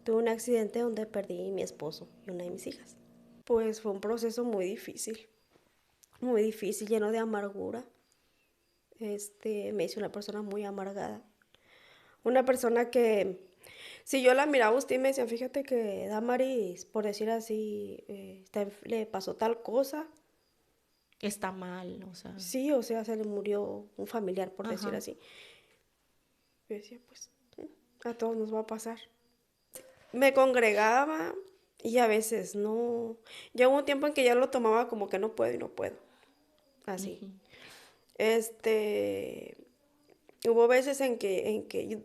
Tuve un accidente donde perdí a mi esposo y una de mis hijas. Pues fue un proceso muy difícil, lleno de amargura. Me hice una persona muy amargada. Una persona que, si yo la miraba a usted y me decía, fíjate que Damaris, por decir así, le pasó tal cosa. Está mal, o sea. Sí, o sea, se le murió un familiar, por decir Ajá. así. Yo decía, pues, a todos nos va a pasar. Me congregaba y a veces no. Ya hubo un tiempo en que ya lo tomaba como que no puedo y no puedo. Así. Ujú. Este, Hubo veces en que yo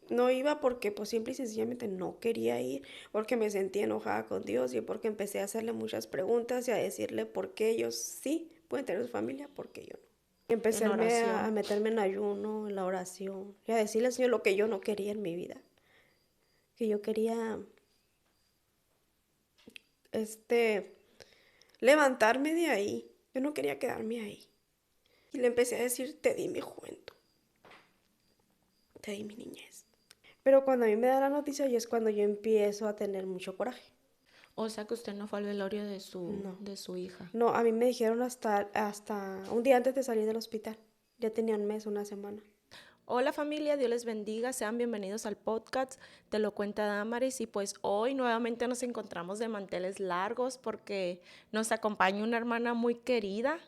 no iba porque pues simple y sencillamente no quería ir, porque me sentía enojada con Dios y porque empecé a hacerle muchas preguntas y a decirle por qué ellos sí pueden tener su familia, porque yo no. Y empecé En a oración. meterme en ayuno, en la oración, y a decirle al Señor lo que yo no quería en mi vida, que yo quería, este, levantarme de ahí, yo no quería quedarme ahí. Y le empecé a decir, te di mi juventud, te di mi niñez. Pero cuando a mí me da la noticia y es cuando yo empiezo a tener mucho coraje. O sea que usted no fue al velorio No, de su hija. no, a mí me dijeron hasta un día antes de salir del hospital. Ya tenía un mes, una semana. Hola familia, Dios les bendiga, sean bienvenidos al podcast Te lo cuenta Damaris y pues hoy nuevamente nos encontramos de manteles largos porque nos acompaña una hermana muy querida,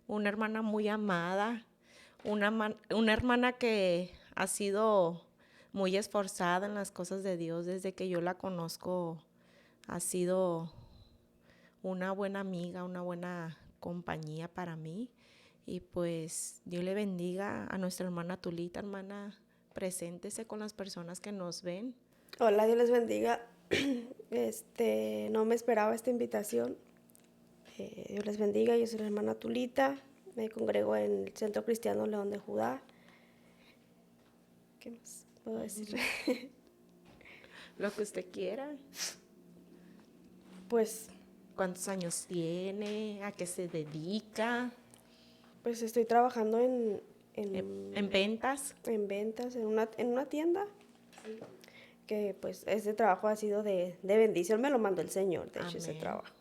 una hermana muy amada, una hermana que ha sido muy esforzada en las cosas de Dios desde que yo la conozco, ha sido una buena amiga, una buena compañía para mí. Y pues Dios le bendiga a nuestra hermana Tulita, hermana, preséntese con las personas que nos ven. Hola, Dios les bendiga. No me esperaba esta invitación. Dios les bendiga, yo soy la hermana Tulita. Me congrego en el Centro Cristiano León de Judá. ¿Qué más puedo decir? Lo que usted quiera. Pues, ¿Cuántos años tiene? ¿A qué se dedica? pues estoy trabajando En ventas? en ventas, en una tienda. Que pues ese trabajo ha sido de bendición, me lo mandó el Señor, de hecho, ese Amén. trabajo.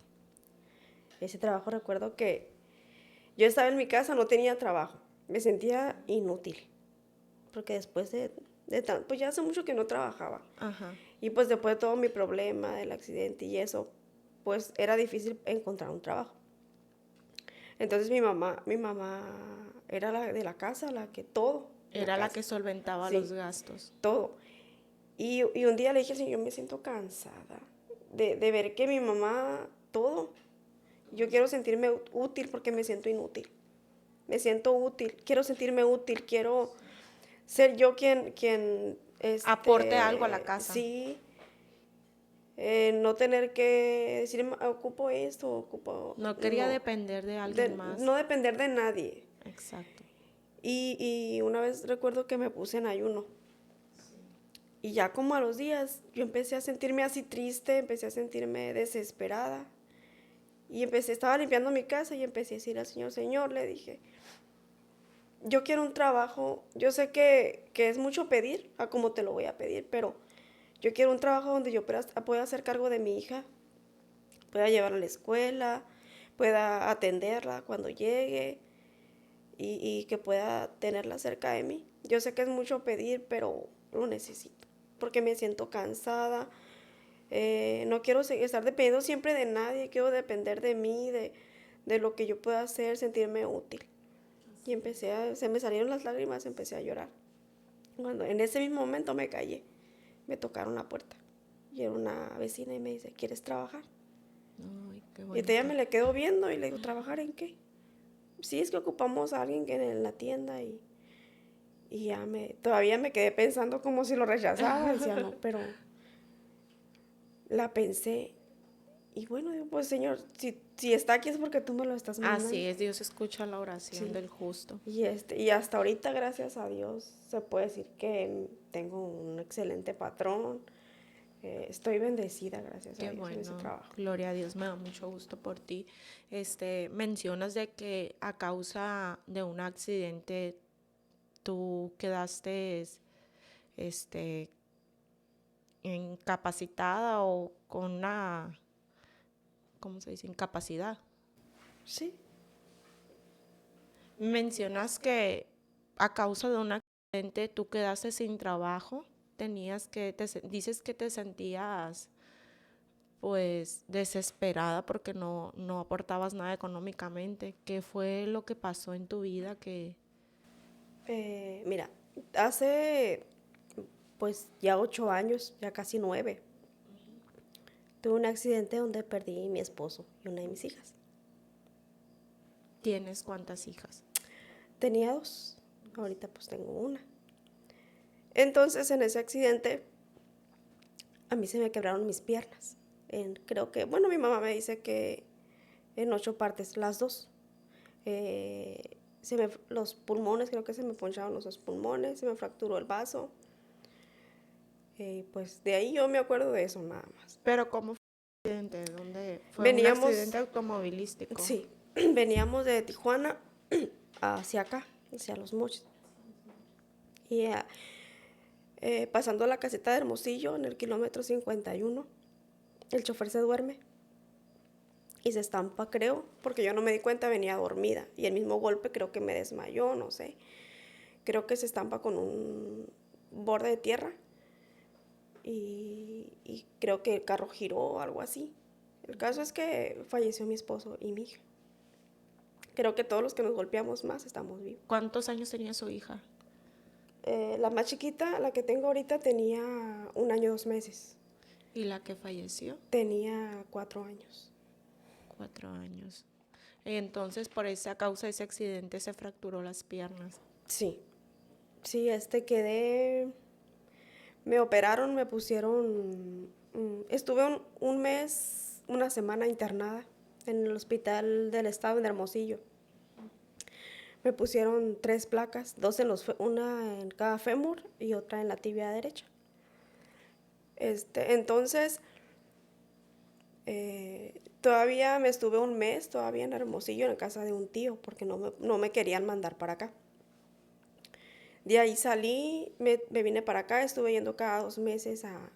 Ese trabajo recuerdo que yo estaba en mi casa, no tenía trabajo, me sentía inútil, porque después pues ya hace mucho que no trabajaba. Ajá. Y pues después de todo mi problema del accidente y eso, pues era difícil encontrar un trabajo. Entonces mi mamá era la de la casa, la que todo, en la Era la casa, que solventaba los sí, gastos. todo. Y un día le dije, Señor, me siento cansada de ver que mi mamá, todo. Yo quiero sentirme útil porque me siento inútil. Me siento útil, quiero sentirme útil, quiero ser yo quien Aporte algo a la casa. sí, no tener que decir, ocupo esto, ocupo, No quería no, depender de alguien más. no depender de nadie. Exacto. Y una vez recuerdo que me puse en ayuno. Y ya como a los días yo empecé a sentirme así triste, empecé a sentirme desesperada. Y estaba limpiando mi casa y empecé a decir al Señor, Señor, le dije, yo quiero un trabajo, yo sé que es mucho pedir, a como te lo voy a pedir, pero yo quiero un trabajo donde yo pueda hacer cargo de mi hija, pueda llevarla a la escuela, pueda atenderla cuando llegue y que pueda tenerla cerca de mí. Yo sé que es mucho pedir, pero lo necesito, porque me siento cansada. No quiero estar dependiendo siempre de nadie, quiero depender de mí, de lo que yo pueda hacer, sentirme útil. Y se me salieron las lágrimas, empecé a llorar. Cuando en ese mismo momento me callé, me tocaron la puerta. Y era una vecina y me dice, ¿quieres trabajar? Ay, qué Y ella bonito. me le quedo viendo y le digo, ¿trabajar en qué? Sí, es que ocupamos a alguien que en la tienda y todavía me quedé pensando como si lo rechazaba. Decía, no, pero la pensé. Y bueno, digo, pues Señor, si está aquí es porque tú me lo estás Así mandando. es, Dios escucha la oración Sí. del justo. Y hasta ahorita, gracias a Dios, se puede decir que tengo un excelente patrón. Estoy bendecida, gracias a Qué Dios, en ese bueno, trabajo. gloria a Dios, me da mucho gusto por ti. Mencionas de que a causa de un accidente tú quedaste, este, incapacitada o con una, ¿cómo se dice? Incapacidad. Sí. Mencionas que a causa de un accidente tú quedaste sin trabajo, dices que te sentías pues desesperada porque no aportabas nada económicamente. ¿Qué fue lo que pasó en tu vida que Mira, hace pues ya 8 años, ya casi 9, tuve un accidente donde perdí a mi esposo y una de mis hijas. tienes cuántas hijas? Tenía 2, ahorita pues tengo una. Entonces en ese accidente a mí se me quebraron mis piernas. Creo que, bueno, mi mamá me dice que en 8 partes, las dos. Los pulmones, creo que se me poncharon los 2 pulmones, se me fracturó el vaso. Pues de ahí yo me acuerdo de eso nada más. Pero ¿cómo fue el accidente? ¿Dónde fue un Veníamos, accidente automovilístico? sí, veníamos de Tijuana hacia acá, hacia Los Mochis. Y pasando la caseta de Hermosillo, en el kilómetro 51, el chofer se duerme y se estampa, creo, porque yo no me di cuenta, venía dormida. Y el mismo golpe creo que me desmayó, no sé. Creo que se estampa con un borde de tierra y creo que el carro giró o algo así. El caso es que falleció mi esposo y mi hija. Creo que todos los que nos golpeamos más estamos vivos. ¿Cuántos años tenía su hija? La más chiquita, la que tengo ahorita, tenía 1 año, 2 meses. ¿Y la que falleció? Tenía 4 años. 4 años. Entonces, por esa causa de ese accidente se fracturó las piernas. Sí, sí, quedé. Me operaron, me pusieron. Estuve un mes, una semana internada en el hospital del estado en Hermosillo. Me pusieron 3 placas, una en cada fémur y otra en la tibia derecha. Entonces, todavía me estuve un mes todavía en Hermosillo, en la casa de un tío, porque no me querían mandar para acá. De ahí salí, me vine para acá, estuve yendo cada 2 meses a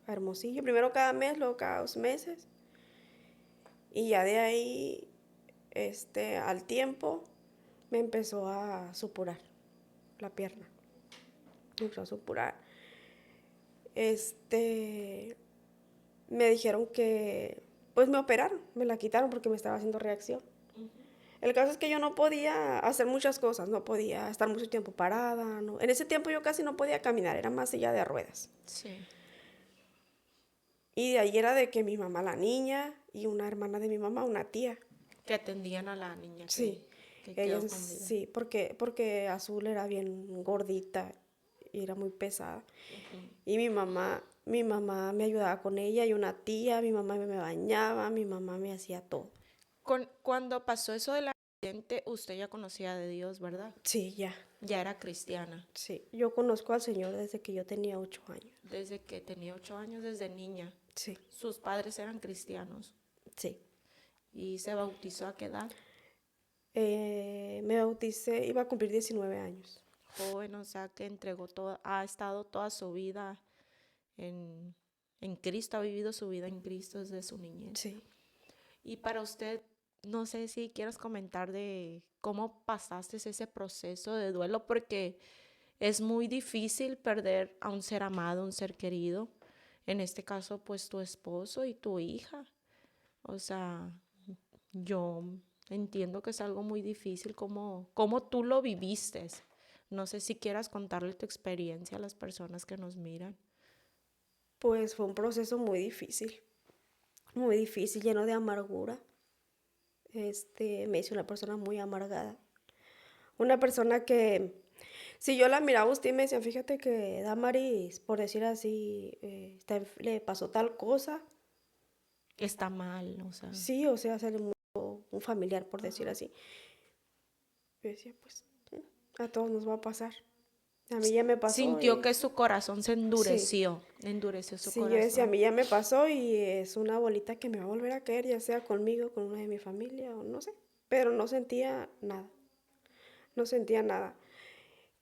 Hermosillo. Primero cada mes, luego cada 2 meses. Y ya de ahí, al tiempo, me empezó a supurar la pierna. Me empezó a supurar. Me dijeron que, pues me operaron, me la quitaron porque me estaba haciendo reacción. El caso es que yo no podía hacer muchas cosas, no podía estar mucho tiempo parada. No. En ese tiempo yo casi no podía caminar, era más silla de ruedas. Sí. Y de ahí era de que mi mamá, la niña, y una hermana de mi mamá, una tía. Que atendían a la niña Sí, que quedó ellas con vida. sí, porque Azul era bien gordita y era muy pesada. Y mi mamá me ayudaba con ella y una tía, mi mamá me bañaba, mi mamá me hacía todo. Cuando pasó eso del accidente, usted ya conocía de Dios, ¿verdad? Sí, ya. Ya era cristiana. Sí, yo conozco al Señor desde que yo tenía 8 años. Desde que tenía 8 años, desde niña. Sí, Sus padres eran cristianos. sí. ¿Y se bautizó a qué edad? Me bauticé, iba a cumplir 19 años. Joven, o sea, que ha estado toda su vida en Cristo, ha vivido su vida en Cristo desde su niñez. Sí. Y para usted, no sé si quieres comentar de cómo pasaste ese proceso de duelo, porque es muy difícil perder a un ser amado, un ser querido. En este caso, pues tu esposo y tu hija. O sea, yo entiendo que es algo muy difícil, cómo tú lo viviste. No sé si quieras contarle tu experiencia a las personas que nos miran. Pues fue un proceso muy difícil, lleno de amargura. Me hice una persona muy amargada. Una persona que, si yo la miraba a usted y me decía, fíjate que Damaris, por decir así, le pasó tal cosa. Está mal, o sea. Sí, o sea, se le murió un familiar, por decir así. Yo decía, pues, a todos nos va a pasar. A mí ya me pasó Sintió y que su corazón se sí, endureció su sí, yo decía, a corazón. mí ya me pasó y es una bolita que me va a volver a caer, ya sea conmigo, con una de mi familia o no sé. Pero no sentía nada, no sentía nada.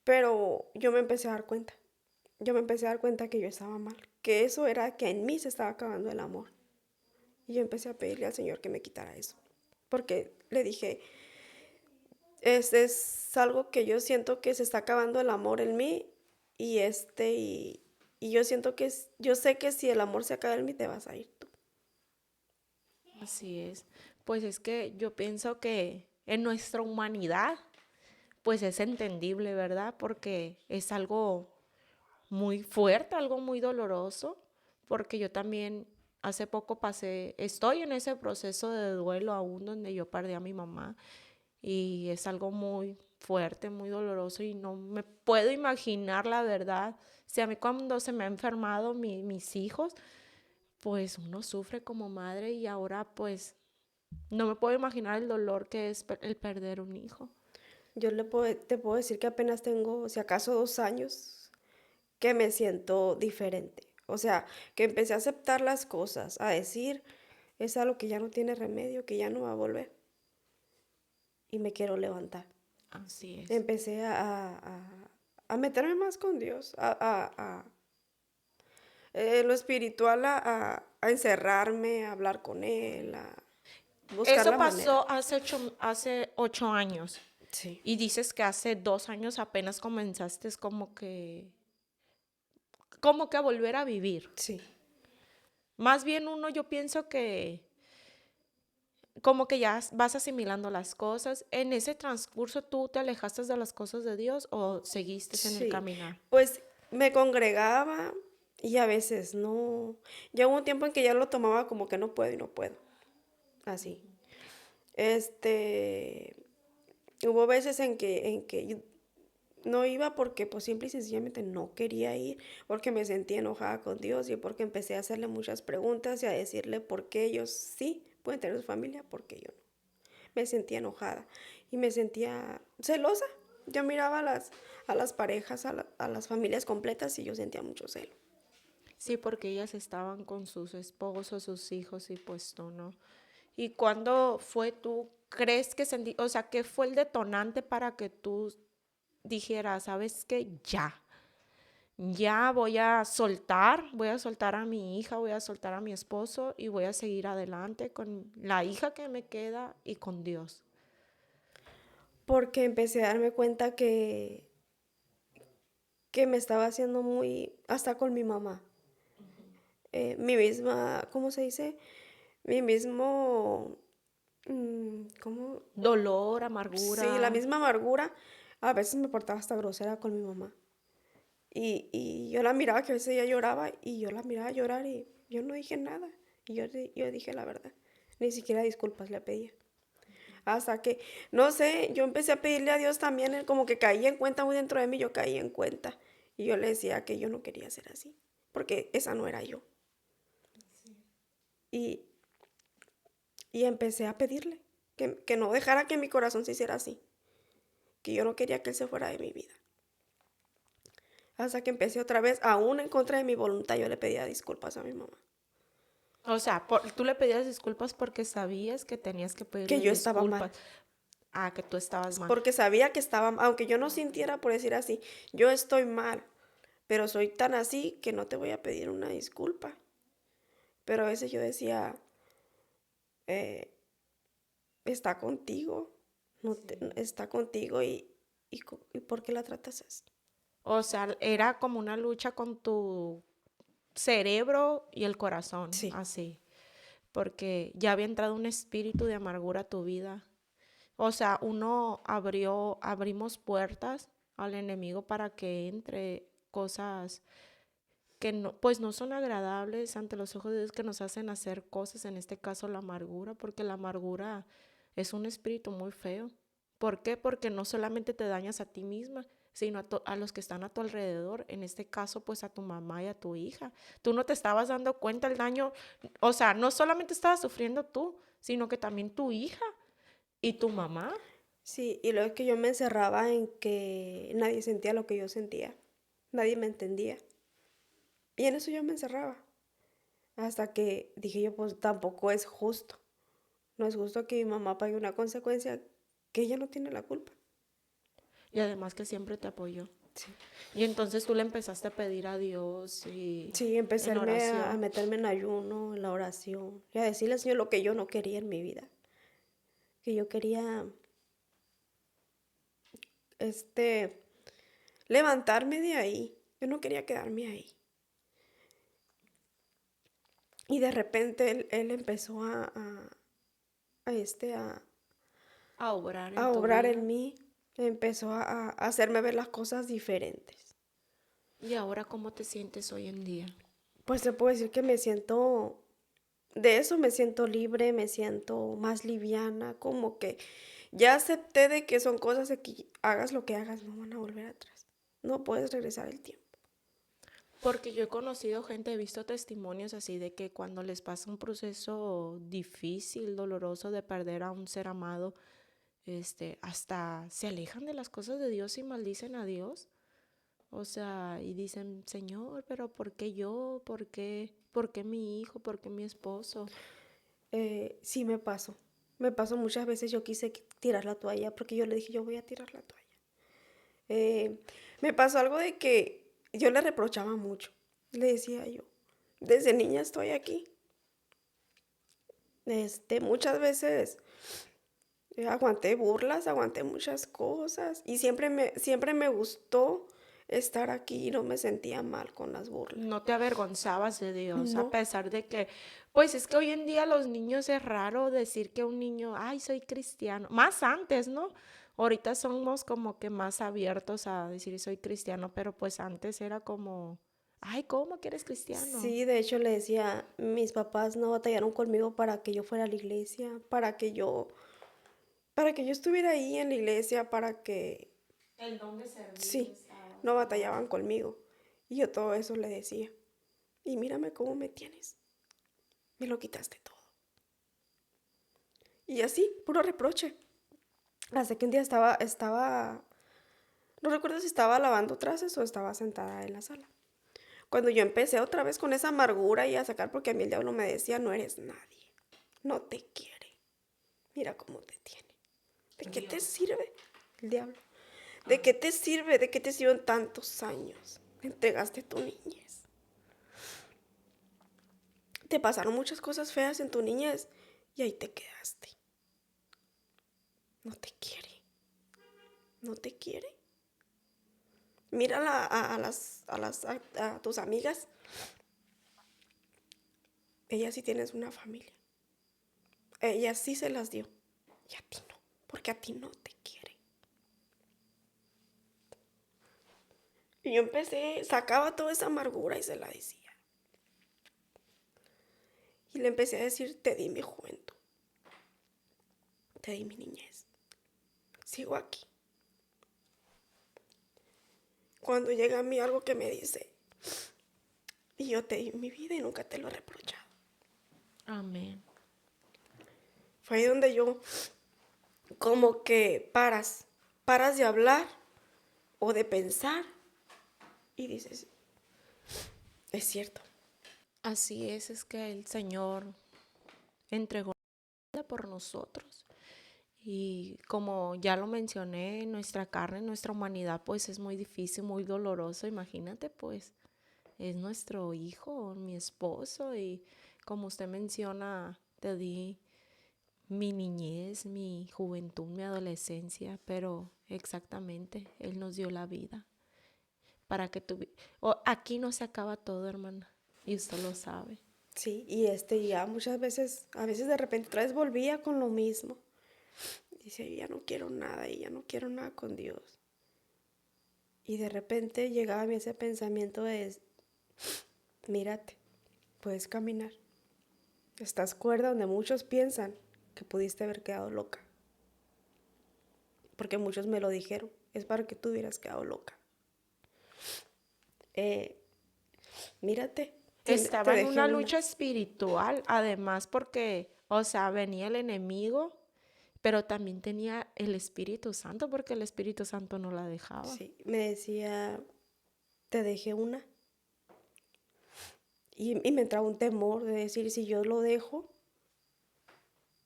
Pero yo me empecé a dar cuenta. Yo me empecé a dar cuenta que yo estaba mal, que eso era que en mí se estaba acabando el amor. Y yo empecé a pedirle al Señor que me quitara eso. Porque le dije, es algo que yo siento que se está acabando el amor en mí y y yo siento que yo sé que si el amor se acaba en mí te vas a ir tú. Así es. Pues es que yo pienso que en nuestra humanidad, pues es entendible, ¿verdad? Porque es algo muy fuerte, algo muy doloroso, porque yo también hace poco estoy en ese proceso de duelo aún donde yo perdí a mi mamá y es algo muy fuerte, muy doloroso y no me puedo imaginar la verdad. Si a mí cuando se me ha enfermado mis hijos, pues uno sufre como madre y ahora pues no me puedo imaginar el dolor que es el perder un hijo. Te puedo decir que apenas tengo, si acaso, 2 años que me siento diferente. O sea, que empecé a aceptar las cosas, a decir, es algo que ya no tiene remedio, que ya no va a volver. Y me quiero levantar. Así es. Empecé a meterme más con Dios, lo espiritual, a encerrarme, a hablar con Él, a buscar Eso la manera. pasó hace 8 años. Sí, Y dices que hace 2 años apenas comenzaste como que a volver a vivir. sí, Más bien yo pienso que como que ya vas asimilando las cosas. En ese transcurso, ¿tú te alejaste de las cosas de Dios o seguiste en el sí. caminar? Pues me congregaba y a veces no. Ya hubo un tiempo en que ya lo tomaba como que no puedo y no puedo. Así. Este, hubo veces en que yo no iba porque pues simple y sencillamente no quería ir, porque me sentía enojada con Dios y porque empecé a hacerle muchas preguntas y a decirle por qué ellos sí pueden tener su familia, porque yo no. Me sentía enojada y me sentía celosa. Yo miraba a las parejas, a las familias completas y yo sentía mucho celo. Sí, porque ellas estaban con sus esposos, sus hijos y pues tú no. ¿Y cuándo fue tú, crees que o sea, qué fue el detonante para que tú dijeras, sabes qué, ya voy a soltar a mi hija, voy a soltar a mi esposo y voy a seguir adelante con la hija que me queda y con Dios? Porque empecé a darme cuenta que me estaba haciendo muy, hasta con mi mamá. Mi misma, ¿cómo se dice? Mi mismo, ¿cómo? Dolor, Sí, la amargura. misma amargura. A veces me portaba hasta grosera con mi mamá. Y yo la miraba que a veces ella lloraba y yo la miraba llorar y yo no dije nada. Y yo dije la verdad. Ni siquiera disculpas le pedía. Hasta que, no sé, yo empecé a pedirle a Dios también, él como que caía en cuenta muy dentro de mí, yo caía en cuenta. Y yo le decía que yo no quería ser así, porque esa no era yo. Y, y empecé a pedirle que no dejara que mi corazón se hiciera así, que yo no quería que él se fuera de mi vida. Hasta que empecé otra vez, aún en contra de mi voluntad, yo le pedía disculpas a mi mamá. O sea, tú le pedías disculpas porque sabías que tenías que Que pedirle yo estaba disculpas mal. a que tú estabas mal. Porque sabía que estaba, aunque yo no sintiera por decir así, yo estoy mal, pero soy tan así que no te voy a pedir una disculpa. Pero a veces yo decía, eh, está contigo, no está contigo y ¿por qué la tratas así? O sea, era como una lucha con tu cerebro y el corazón, Sí, así, porque ya había entrado un espíritu de amargura a tu vida. O sea, abrimos puertas al enemigo para que entre cosas que no, pues no son agradables ante los ojos de Dios, que nos hacen hacer cosas, en este caso la amargura, porque la amargura es un espíritu muy feo. ¿Por qué? Porque no solamente te dañas a ti misma, sino a los que están a tu alrededor, en este caso pues a tu mamá y a tu hija. Tú no te estabas dando cuenta el daño, o sea, no solamente estabas sufriendo tú, sino que también tu hija y tu mamá. sí, y luego es que yo me encerraba en que nadie sentía lo que yo sentía, nadie me entendía. Y en eso yo me encerraba, hasta que dije yo, pues tampoco es justo. No es justo que mi mamá pague una consecuencia que ella no tiene la culpa. Y además que siempre te apoyó. Sí. Y entonces tú le empezaste a pedir a Dios y Sí, empecé en a oración. meterme en ayuno, en la oración, y a decirle al Señor lo que yo no quería en mi vida, que yo quería, este, levantarme de ahí, yo no quería quedarme ahí. Y de repente él empezó a, este, A obrar en a tu obrar vida. en mí, empezó a hacerme ver las cosas diferentes. ¿Y ahora cómo te sientes hoy en día? Pues se puede decir que me siento, de eso me siento libre, me siento más liviana, como que ya acepté de que son cosas de que hagas lo que hagas, no van a volver atrás. No puedes regresar el tiempo. Porque yo he conocido gente, he visto testimonios así de que cuando les pasa un proceso difícil, doloroso de perder a un ser amado, hasta se alejan de las cosas de Dios y maldicen a Dios. O sea, y dicen, Señor, pero ¿por qué yo? ¿Por qué mi hijo? ¿Por qué mi esposo? Sí me pasó. Me pasó muchas veces, yo quise tirar la toalla porque yo le dije, yo voy a tirar la toalla. Me pasó algo de que yo le reprochaba mucho. Le decía yo, desde niña estoy aquí. Muchas veces aguanté burlas, aguanté muchas cosas y siempre me gustó estar aquí y no me sentía mal con las burlas. No te avergonzabas de Dios, a No, pesar de que, pues es que hoy en día los niños es raro decir que un niño, ay, soy cristiano. Más antes, ¿no? Ahorita somos como que más abiertos a decir soy cristiano, pero pues antes era como, ay, ¿cómo que eres cristiano? sí, de hecho le decía, mis papás no batallaron conmigo para que yo fuera a la iglesia, para que yo estuviera ahí en la iglesia, para que, El don de servir sí, estaba, no estaba batallaban ahí. conmigo. Y yo todo eso le decía. Y mírame cómo me tienes. Me lo quitaste todo. Y así, puro reproche. Hasta que un día no recuerdo si estaba lavando trastes o estaba sentada en la sala. Cuando yo empecé otra vez con esa amargura y a sacar, porque a mí el diablo me decía, no eres nadie, no te quiere, mira cómo te tiene. ¿De qué te Dios. sirve el diablo? ¿De qué te sirve? ¿De qué te sirven tantos años? Entregaste tu niñez. Te pasaron muchas cosas feas en tu niñez y ahí te quedaste. No te quiere, no te quiere. Mira a tus amigas. Ellas sí tienes una familia. Ellas sí se las dio. Y a ti no, porque a ti no te quiere. Y yo sacaba toda esa amargura y se la decía. Y le empecé a decir, te di mi juventud, te di mi niñez. Sigo aquí. Cuando llega a mí algo que me dice, y yo te di mi vida y nunca te lo he reprochado. Amén. Fue ahí donde yo como que paras de hablar o de pensar y dices, es cierto. Así es que el Señor entregó la vida por nosotros. Y como ya lo mencioné, nuestra carne, nuestra humanidad, pues es muy difícil, muy doloroso. Imagínate, pues, es nuestro hijo, mi esposo. Y como usted menciona, te di mi niñez, mi juventud, mi adolescencia, pero exactamente, Él nos dio la vida para que aquí no se acaba todo, hermana, y usted lo sabe. Sí, y ya muchas veces, a veces de repente otra vez volvía con lo mismo. Dice, ya no quiero nada y ya no quiero nada con Dios. Y de repente llegaba a mí ese pensamiento de, mírate, puedes caminar. Estás cuerda donde muchos piensan que pudiste haber quedado loca. Porque muchos me lo dijeron, es para que tú hubieras quedado loca. Eh, Mírate, te Estaba en dejé una una. lucha espiritual, además porque, o sea, venía el enemigo, pero también tenía el Espíritu Santo, porque el Espíritu Santo no la dejaba. Sí, me decía, te dejé una. Y me entraba un temor de decir, si yo lo dejo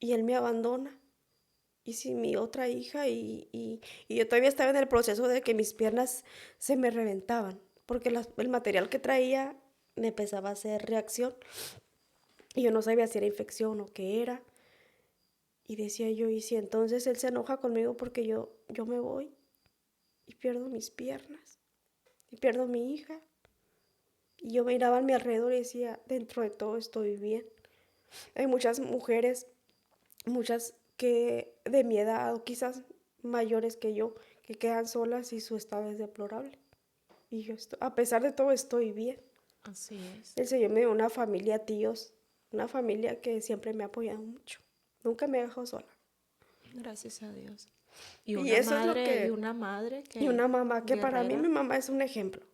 y él me abandona, y si mi otra hija, y yo todavía estaba en el proceso de que mis piernas se me reventaban, porque el material que traía me empezaba a hacer reacción, y yo no sabía si era infección o qué era, y decía yo, y si entonces él se enoja conmigo porque yo me voy y pierdo mis piernas, y pierdo mi hija, y yo miraba a mi alrededor y decía, dentro de todo estoy bien. Hay muchas mujeres, muchas que de mi edad o quizás mayores que yo, que quedan solas y su estado es deplorable. Y a pesar de todo, estoy bien. Así es. El Señor me dio una familia, tíos, una familia que siempre me ha apoyado mucho. Nunca me ha dejado sola. Gracias a Dios. Y eso es lo Y que... una madre Y que una mamá, que para mí guerrera. mi mamá es un ejemplo.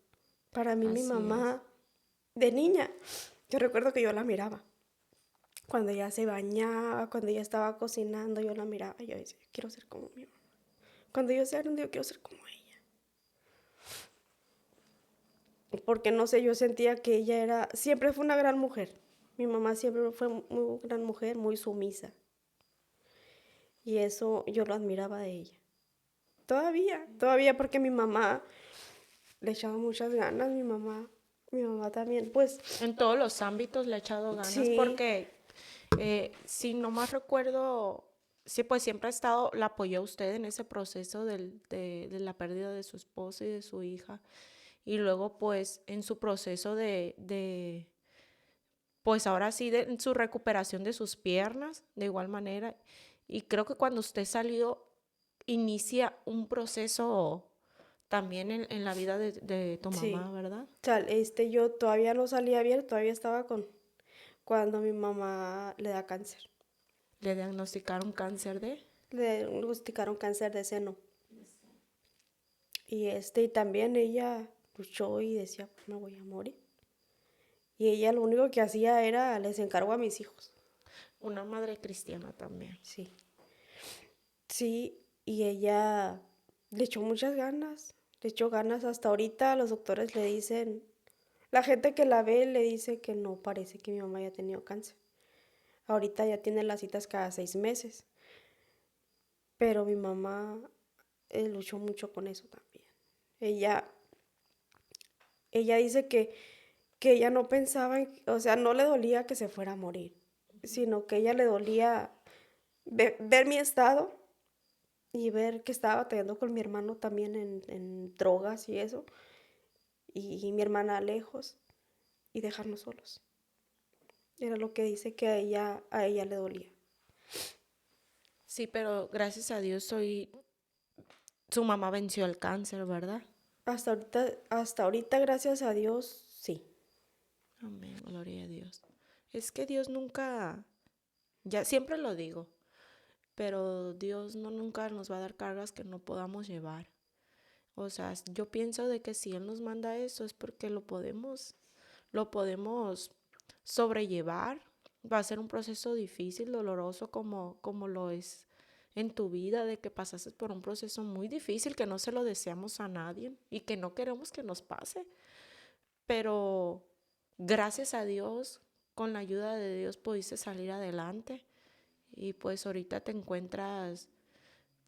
Para mí mi Así es. mamá, de niña, yo recuerdo que yo la miraba. Cuando ella se bañaba, cuando ella estaba cocinando, yo la miraba y yo decía, quiero ser como mi mamá. Cuando yo sea grande, yo quiero ser como ella. Porque no sé, yo sentía que ella siempre fue una gran mujer. Mi mamá siempre fue muy gran mujer, muy sumisa. Y eso yo lo admiraba de ella. Todavía porque mi mamá le echaba muchas ganas, mi mamá también, pues En todos los ámbitos le ha echado ganas sí, porque, si no más recuerdo, sí, pues siempre ha estado, la apoyó a usted en ese proceso de la pérdida de su esposo y de su hija. Y luego, pues, en su proceso pues ahora sí, en su recuperación de sus piernas, de igual manera. Y creo que cuando usted salió, inicia un proceso también en la vida de tu mamá, sí. ¿verdad? Yo todavía no salía bien, todavía estaba cuando mi mamá le da cáncer. Le diagnosticaron cáncer de... Le diagnosticaron cáncer de seno. Y también ella luchó y decía, pues me voy a morir. Y ella lo único que hacía era, les encargo a mis hijos. Una madre cristiana también. Sí. Sí, y ella le echó muchas ganas, le echó ganas. Hasta ahorita los doctores le dicen, la gente que la ve le dice que no parece que mi mamá haya tenido cáncer. Ahorita ya tiene las citas cada 6 meses, pero mi mamá luchó mucho con eso también. Ella, ella dice que ella no pensaba, o sea, no le dolía que se fuera a morir, sino que ella le dolía ver mi estado y ver que estaba batallando con mi hermano también en drogas y eso, y mi hermana lejos, y dejarnos solos. Era lo que dice que a ella le dolía. Sí, pero gracias a Dios su mamá venció el cáncer, ¿verdad? Hasta ahorita, gracias a Dios, sí. Amén, gloria a Dios. Es que Dios nunca, ya siempre lo digo, pero Dios no nunca nos va a dar cargas que no podamos llevar. O sea, yo pienso de que si Él nos manda eso es porque lo podemos sobrellevar. Va a ser un proceso difícil, doloroso, como lo es en tu vida, de que pasaste por un proceso muy difícil que no se lo deseamos a nadie y que no queremos que nos pase. Pero gracias a Dios, con la ayuda de Dios pudiste salir adelante y pues ahorita te encuentras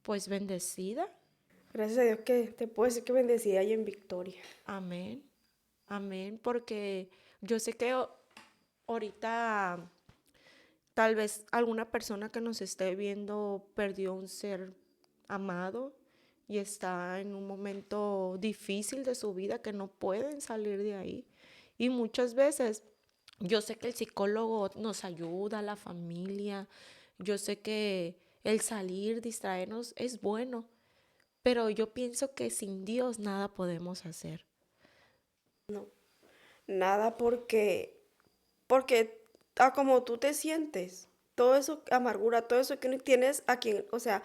pues bendecida. Gracias a Dios que te puedo decir que bendecida y en victoria. Amén. Amén, porque yo sé que ahorita tal vez alguna persona que nos esté viendo perdió un ser amado y está en un momento difícil de su vida que no pueden salir de ahí. Y muchas veces yo sé que el psicólogo nos ayuda, la familia, yo sé que el salir, distraernos es bueno, pero yo pienso que sin Dios nada podemos hacer. No, nada porque como tú te sientes, todo eso, amargura, todo eso que no tienes a quien, o sea,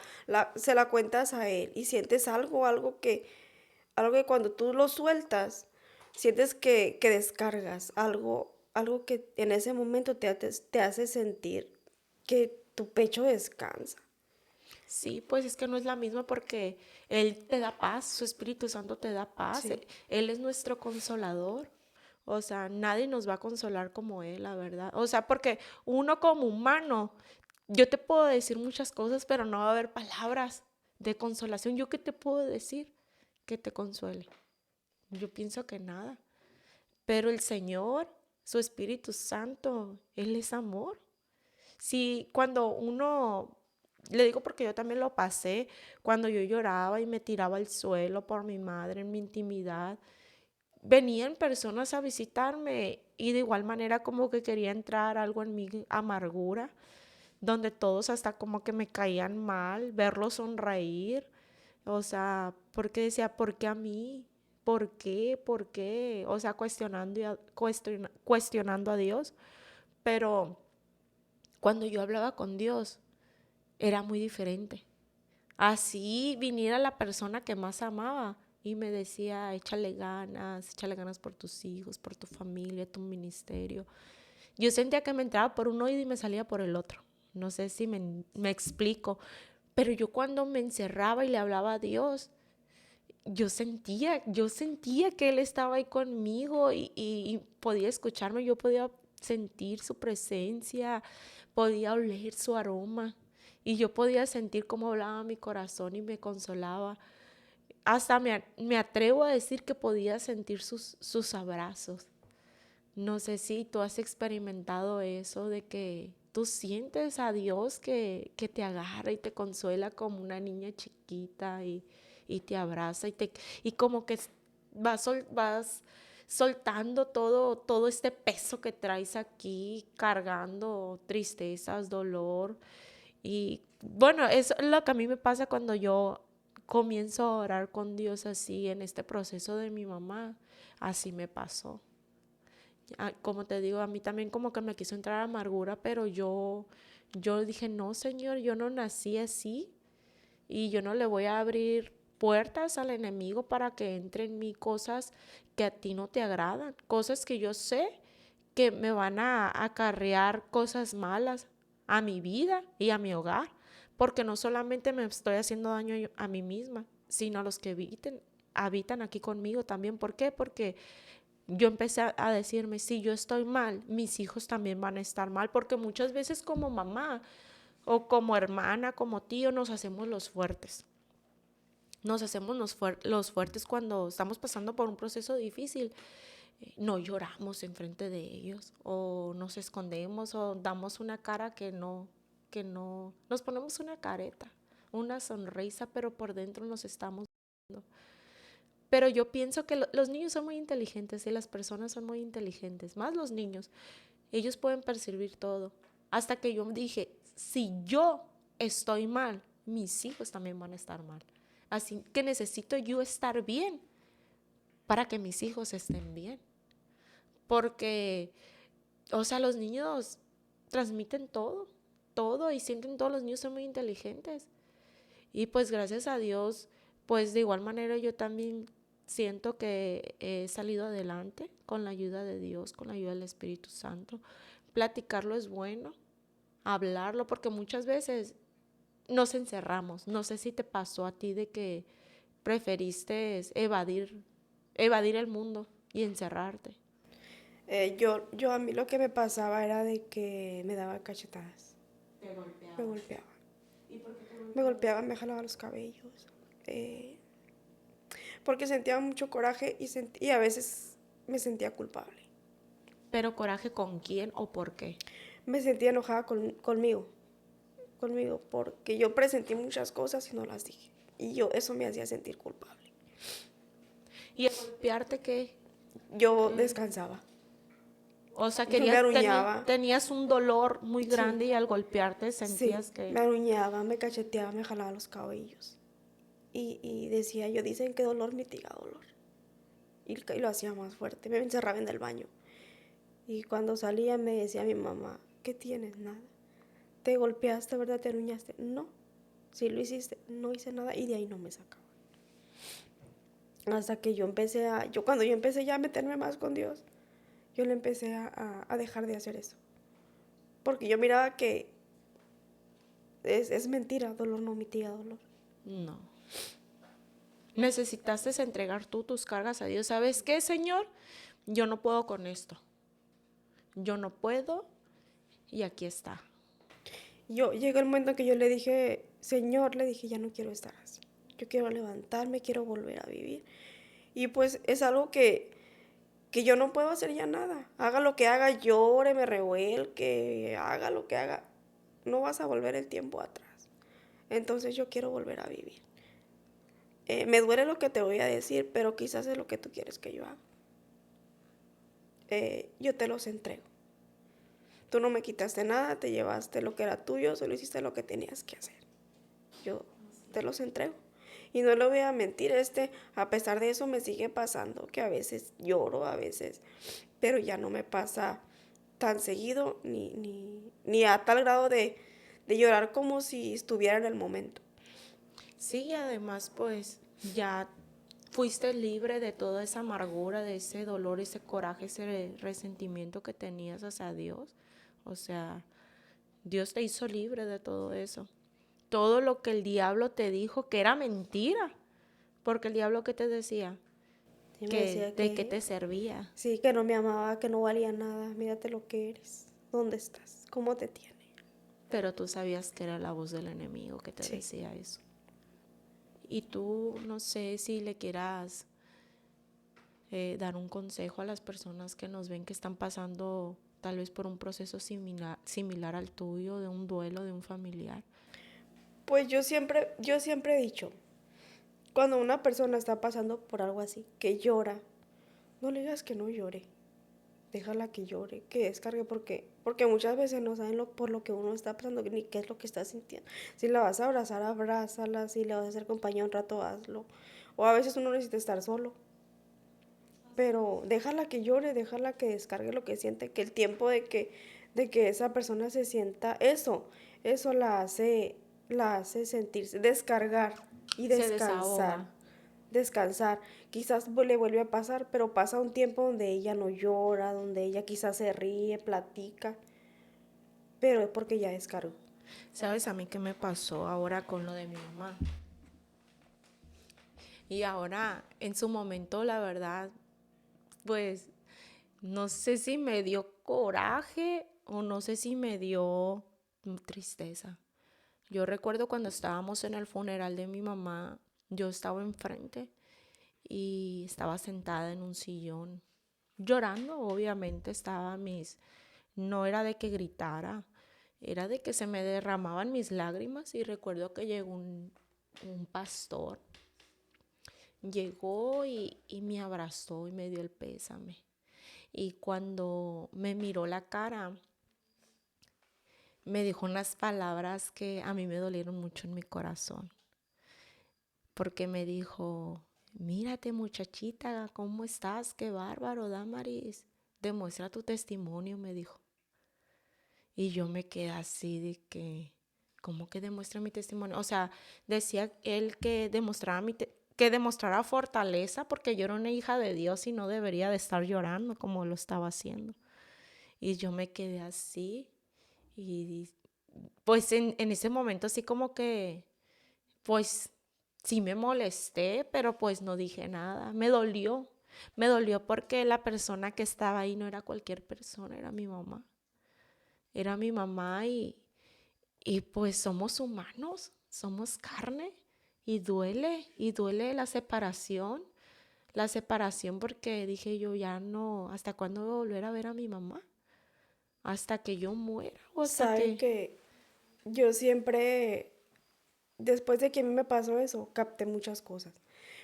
se la cuentas a él y sientes algo que cuando tú lo sueltas, sientes que descargas, algo que en ese momento te hace sentir que tu pecho descansa. Sí, pues es que no es la misma porque Él te da paz, su Espíritu Santo te da paz, Sí, Él es nuestro consolador. O sea, nadie nos va a consolar como Él, la verdad. O sea, porque uno como humano yo te puedo decir muchas cosas, pero no va a haber palabras de consolación. ¿Yo qué te puedo decir que te consuele? Yo pienso que nada. Pero el Señor, su Espíritu Santo, Él es amor. Si cuando uno, le digo porque yo también lo pasé, cuando yo lloraba y me tiraba al suelo por mi madre en mi intimidad, venían personas a visitarme y de igual manera como que quería entrar algo en mi amargura, donde todos hasta como que me caían mal, verlos sonreír, o sea, porque decía, ¿por qué a mí? ¿Por qué? ¿Por qué? O sea, cuestionando a Dios. Pero cuando yo hablaba con Dios, era muy diferente. Así viniera la persona que más amaba y me decía, échale ganas por tus hijos, por tu familia, tu ministerio. Yo sentía que me entraba por un oído y me salía por el otro. No sé si me explico, pero yo cuando me encerraba y le hablaba a Dios, yo sentía que Él estaba ahí conmigo y podía escucharme, yo podía sentir su presencia, podía oler su aroma y yo podía sentir cómo hablaba mi corazón y me consolaba. Hasta me atrevo a decir que podía sentir sus abrazos. No sé si tú has experimentado eso de que tú sientes a Dios que te agarra y te consuela como una niña chiquita y te abraza y como que vas soltando todo este peso que traes aquí, cargando tristezas, dolor. Y bueno, eso es lo que a mí me pasa cuando yo comienzo a orar con Dios así en este proceso de mi mamá. Así me pasó. Como te digo, a mí también como que me quiso entrar amargura, pero yo dije, no, Señor, yo no nací así y yo no le voy a abrir puertas al enemigo para que entre en mí cosas que a ti no te agradan, cosas que yo sé que me van a acarrear cosas malas a mi vida y a mi hogar, porque no solamente me estoy haciendo daño a mí misma, sino a los que habitan aquí conmigo también. ¿Por qué? Porque yo empecé a decirme, si yo estoy mal, mis hijos también van a estar mal, porque muchas veces como mamá o como hermana, como tío, nos hacemos los fuertes. Nos hacemos los fuertes cuando estamos pasando por un proceso difícil. No lloramos enfrente de ellos o nos escondemos o damos una cara que no, nos ponemos una careta, una sonrisa, pero por dentro nos estamos. Pero yo pienso que los niños son muy inteligentes y las personas son muy inteligentes, más los niños. Ellos pueden percibir todo. Hasta que yo dije, si yo estoy mal, mis hijos también van a estar mal. Así que necesito yo estar bien para que mis hijos estén bien. Porque, o sea, los niños transmiten todo y sienten todo. Los niños son muy inteligentes. Y pues gracias a Dios, pues de igual manera yo también siento que he salido adelante con la ayuda de Dios, con la ayuda del Espíritu Santo. Platicarlo es bueno, hablarlo, porque muchas veces nos encerramos. No sé si te pasó a ti de que preferiste evadir el mundo y encerrarte. Yo a mí lo que me pasaba era de que me daba cachetadas. Te golpeaba. Me golpeaba. ¿Y por qué te Me golpeaba? golpeaba, me jalaba los cabellos. Porque sentía mucho coraje y a veces me sentía culpable. ¿Pero coraje con quién o por qué? Me sentía enojada conmigo, porque yo presentí muchas cosas y no las dije. Y eso me hacía sentir culpable. ¿Y el golpearte qué? Yo descansaba. O sea, Yo me aruñaba. tenías un dolor muy Sí, grande y al golpearte sí, sentías que... me aruñaba, me cacheteaba, me jalaba los cabellos. Y decía yo, dicen que dolor mitiga dolor. Y lo hacía más fuerte. Me encerraba en el baño. Y cuando salía me decía mi mamá, ¿qué tienes? Nada. ¿Te golpeaste, verdad? ¿Te aruñaste? No. Si lo hiciste, no hice nada y de ahí no me sacaba. Hasta que cuando yo empecé ya a meterme más con Dios, yo le empecé a dejar de hacer eso. Porque yo miraba que es mentira, dolor no mitiga dolor. No. Necesitaste entregar tú tus cargas a Dios. ¿Sabes qué, Señor? Yo no puedo con esto. Yo no puedo y aquí está. Llegó el momento en que yo le dije, Señor, le dije, ya no quiero estar así. Yo quiero levantarme, quiero volver a vivir. Y pues es algo que yo no puedo hacer ya nada. Haga lo que haga, llore, me revuelque, haga lo que haga. No vas a volver el tiempo atrás. Entonces yo quiero volver a vivir. Me duele lo que te voy a decir, pero quizás es lo que tú quieres que yo haga. Yo te los entrego. Tú no me quitaste nada, te llevaste lo que era tuyo, solo hiciste lo que tenías que hacer. Yo te los entrego. Y no le voy a mentir, a pesar de eso me sigue pasando, que a veces lloro, a veces, pero ya no me pasa tan seguido, ni a tal grado de llorar como si estuviera en el momento. Sí, y además pues ya fuiste libre de toda esa amargura, de ese dolor, ese coraje, ese resentimiento que tenías hacia Dios. O sea, Dios te hizo libre de todo eso. Todo lo que el diablo te dijo que era mentira. Porque el diablo que te decía, Y me decía de qué te servía. sí, que no me amaba, que no valía nada. Mírate lo que eres, dónde estás, cómo te tiene. Pero tú sabías que era la voz del enemigo que te Sí. decía eso. Y tú no sé si le quieras dar un consejo a las personas que nos ven que están pasando tal vez por un proceso similar al tuyo, de un duelo de un familiar. Pues yo siempre he dicho, cuando una persona está pasando por algo así, que llora, no le digas que no llore. Déjala que llore, que descargue, porque muchas veces no saben por lo que uno está pasando, ni qué es lo que está sintiendo. Si la vas a abrazar, abrázala, si le vas a hacer compañía un rato, hazlo. O a veces uno necesita estar solo. Pero déjala que llore, déjala que descargue lo que siente, que el tiempo de que esa persona se sienta, eso la hace sentirse, descargar y Se descansar. desahoga. Descansar. Quizás le vuelve a pasar, pero pasa un tiempo donde ella no llora, donde ella quizás se ríe, platica, pero es porque ya descargó. ¿Sabes a mí qué me pasó ahora con lo de mi mamá? Y ahora, en su momento, la verdad, pues no sé si me dio coraje o no sé si me dio tristeza. Yo recuerdo cuando estábamos en el funeral de mi mamá, yo estaba enfrente y estaba sentada en un sillón, llorando, obviamente, no era de que gritara, era de que se me derramaban mis lágrimas y recuerdo que llegó un pastor, llegó y me abrazó y me dio el pésame. Y cuando me miró la cara, me dijo unas palabras que a mí me dolieron mucho en mi corazón. Porque me dijo, mírate muchachita, ¿cómo estás? Qué bárbaro, Damaris. Demuestra tu testimonio, me dijo. Y yo me quedé así de que, ¿cómo que demuestra mi testimonio? O sea, decía él que que demostrara fortaleza porque yo era una hija de Dios y no debería de estar llorando como lo estaba haciendo. Y yo me quedé así y pues en ese momento así como que, pues sí me molesté, pero pues no dije nada. Me dolió porque la persona que estaba ahí no era cualquier persona, era mi mamá. Era mi mamá y pues somos humanos, somos carne y duele la separación porque dije yo ya no, ¿hasta cuándo voy a volver a ver a mi mamá? Hasta que yo muera o hasta Sabe que... que yo siempre, después de que a mí me pasó eso, capté muchas cosas.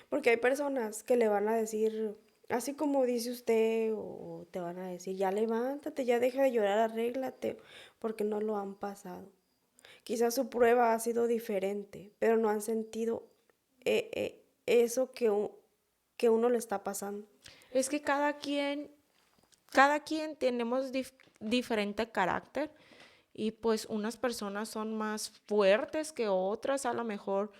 Porque hay personas que le van a decir, así como dice usted, o te van a decir, ya levántate, ya deja de llorar, arréglate, porque no lo han pasado. Quizás su prueba ha sido diferente, pero no han sentido eso que uno le está pasando. Es que cada quien tenemos diferente carácter y pues unas personas son más fuertes que otras. A lo mejor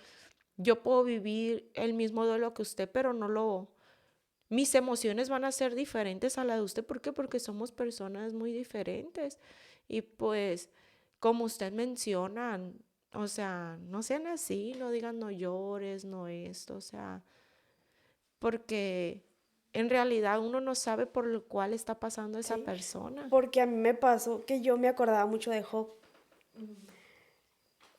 yo puedo vivir el mismo duelo que usted, pero no lo... Mis emociones van a ser diferentes a la de usted. ¿Por qué? Porque somos personas muy diferentes. Y pues, como usted menciona, o sea, no sean así, no digan no llores, no esto, o sea, porque en realidad uno no sabe por lo cual está pasando esa Sí, persona. porque a mí me pasó que yo me acordaba mucho de Job.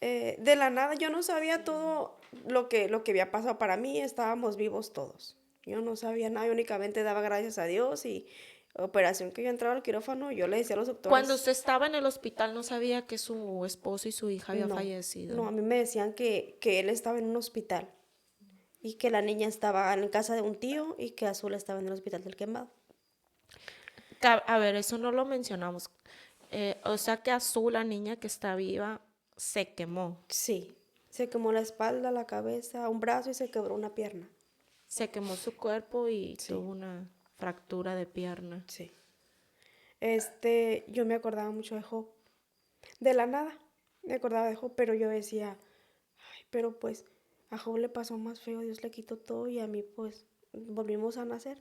de la nada, yo no sabía todo lo que había pasado. Para mí estábamos vivos todos. Yo no sabía nada, yo únicamente daba gracias a Dios y operación que yo entraba al quirófano, yo le decía a los Cuando doctores, usted estaba en el hospital, ¿no sabía que su esposo y su hija había no, no, fallecido? a mí me decían que él estaba en un hospital y que la niña estaba en casa de un tío y que Azul estaba en el hospital del Quemado. A ver, eso no lo mencionamos. O sea que Azul, la niña que está viva, se quemó. Sí, se quemó la espalda, la cabeza, un brazo y se quebró una pierna. Se quemó su cuerpo y Sí, tuvo una fractura de pierna. sí. Yo me acordaba mucho de Job. De la nada, me acordaba de Job, pero yo decía, ay, pero pues a Job le pasó más feo, Dios le quitó todo y a mí pues volvimos a nacer.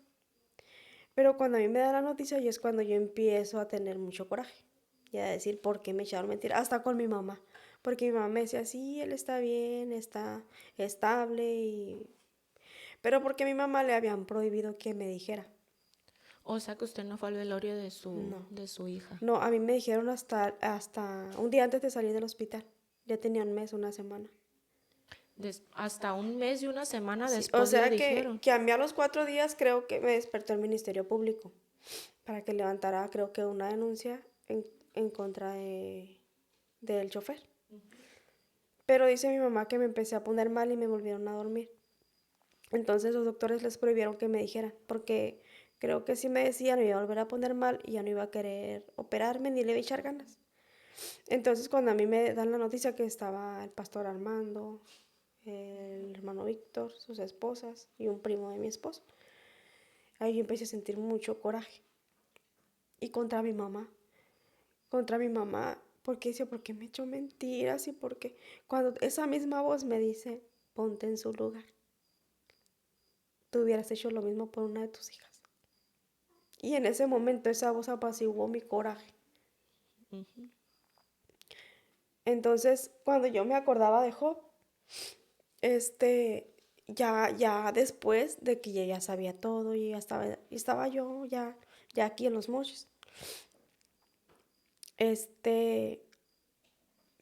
Pero cuando a mí me da la noticia y es cuando yo empiezo a tener mucho coraje y a decir por qué me echaron mentira, hasta con mi mamá. Porque mi mamá me decía, sí, él está bien, está estable y... Pero porque a mi mamá le habían prohibido que me dijera. O sea que usted no fue al velorio No, de su hija. no, a mí me dijeron hasta un día antes de salir del hospital. Ya tenía un mes, una semana. Hasta un mes y una semana Sí, o después le sea que, dijeron. que a mí a los 4 días creo que me despertó el Ministerio Público para que levantara, creo que una denuncia en contra del chofer. Pero dice mi mamá que me empecé a poner mal y me volvieron a dormir. Entonces los doctores les prohibieron que me dijeran, porque creo que si me decían me iba a volver a poner mal y ya no iba a querer operarme ni le iba a echar ganas. Entonces cuando a mí me dan la noticia que estaba el pastor Armando, el hermano Víctor, sus esposas y un primo de mi esposo, ahí yo empecé a sentir mucho coraje. Y contra mi mamá, porque decía, ¿por qué me echó mentiras? Y porque cuando esa misma voz me dice, ponte en su lugar, tú hubieras hecho lo mismo por una de tus hijas. Y en ese momento esa voz apaciguó mi coraje. Entonces, cuando yo me acordaba de Job, ya después de que ya sabía todo y estaba yo ya aquí en Los Mochis, este,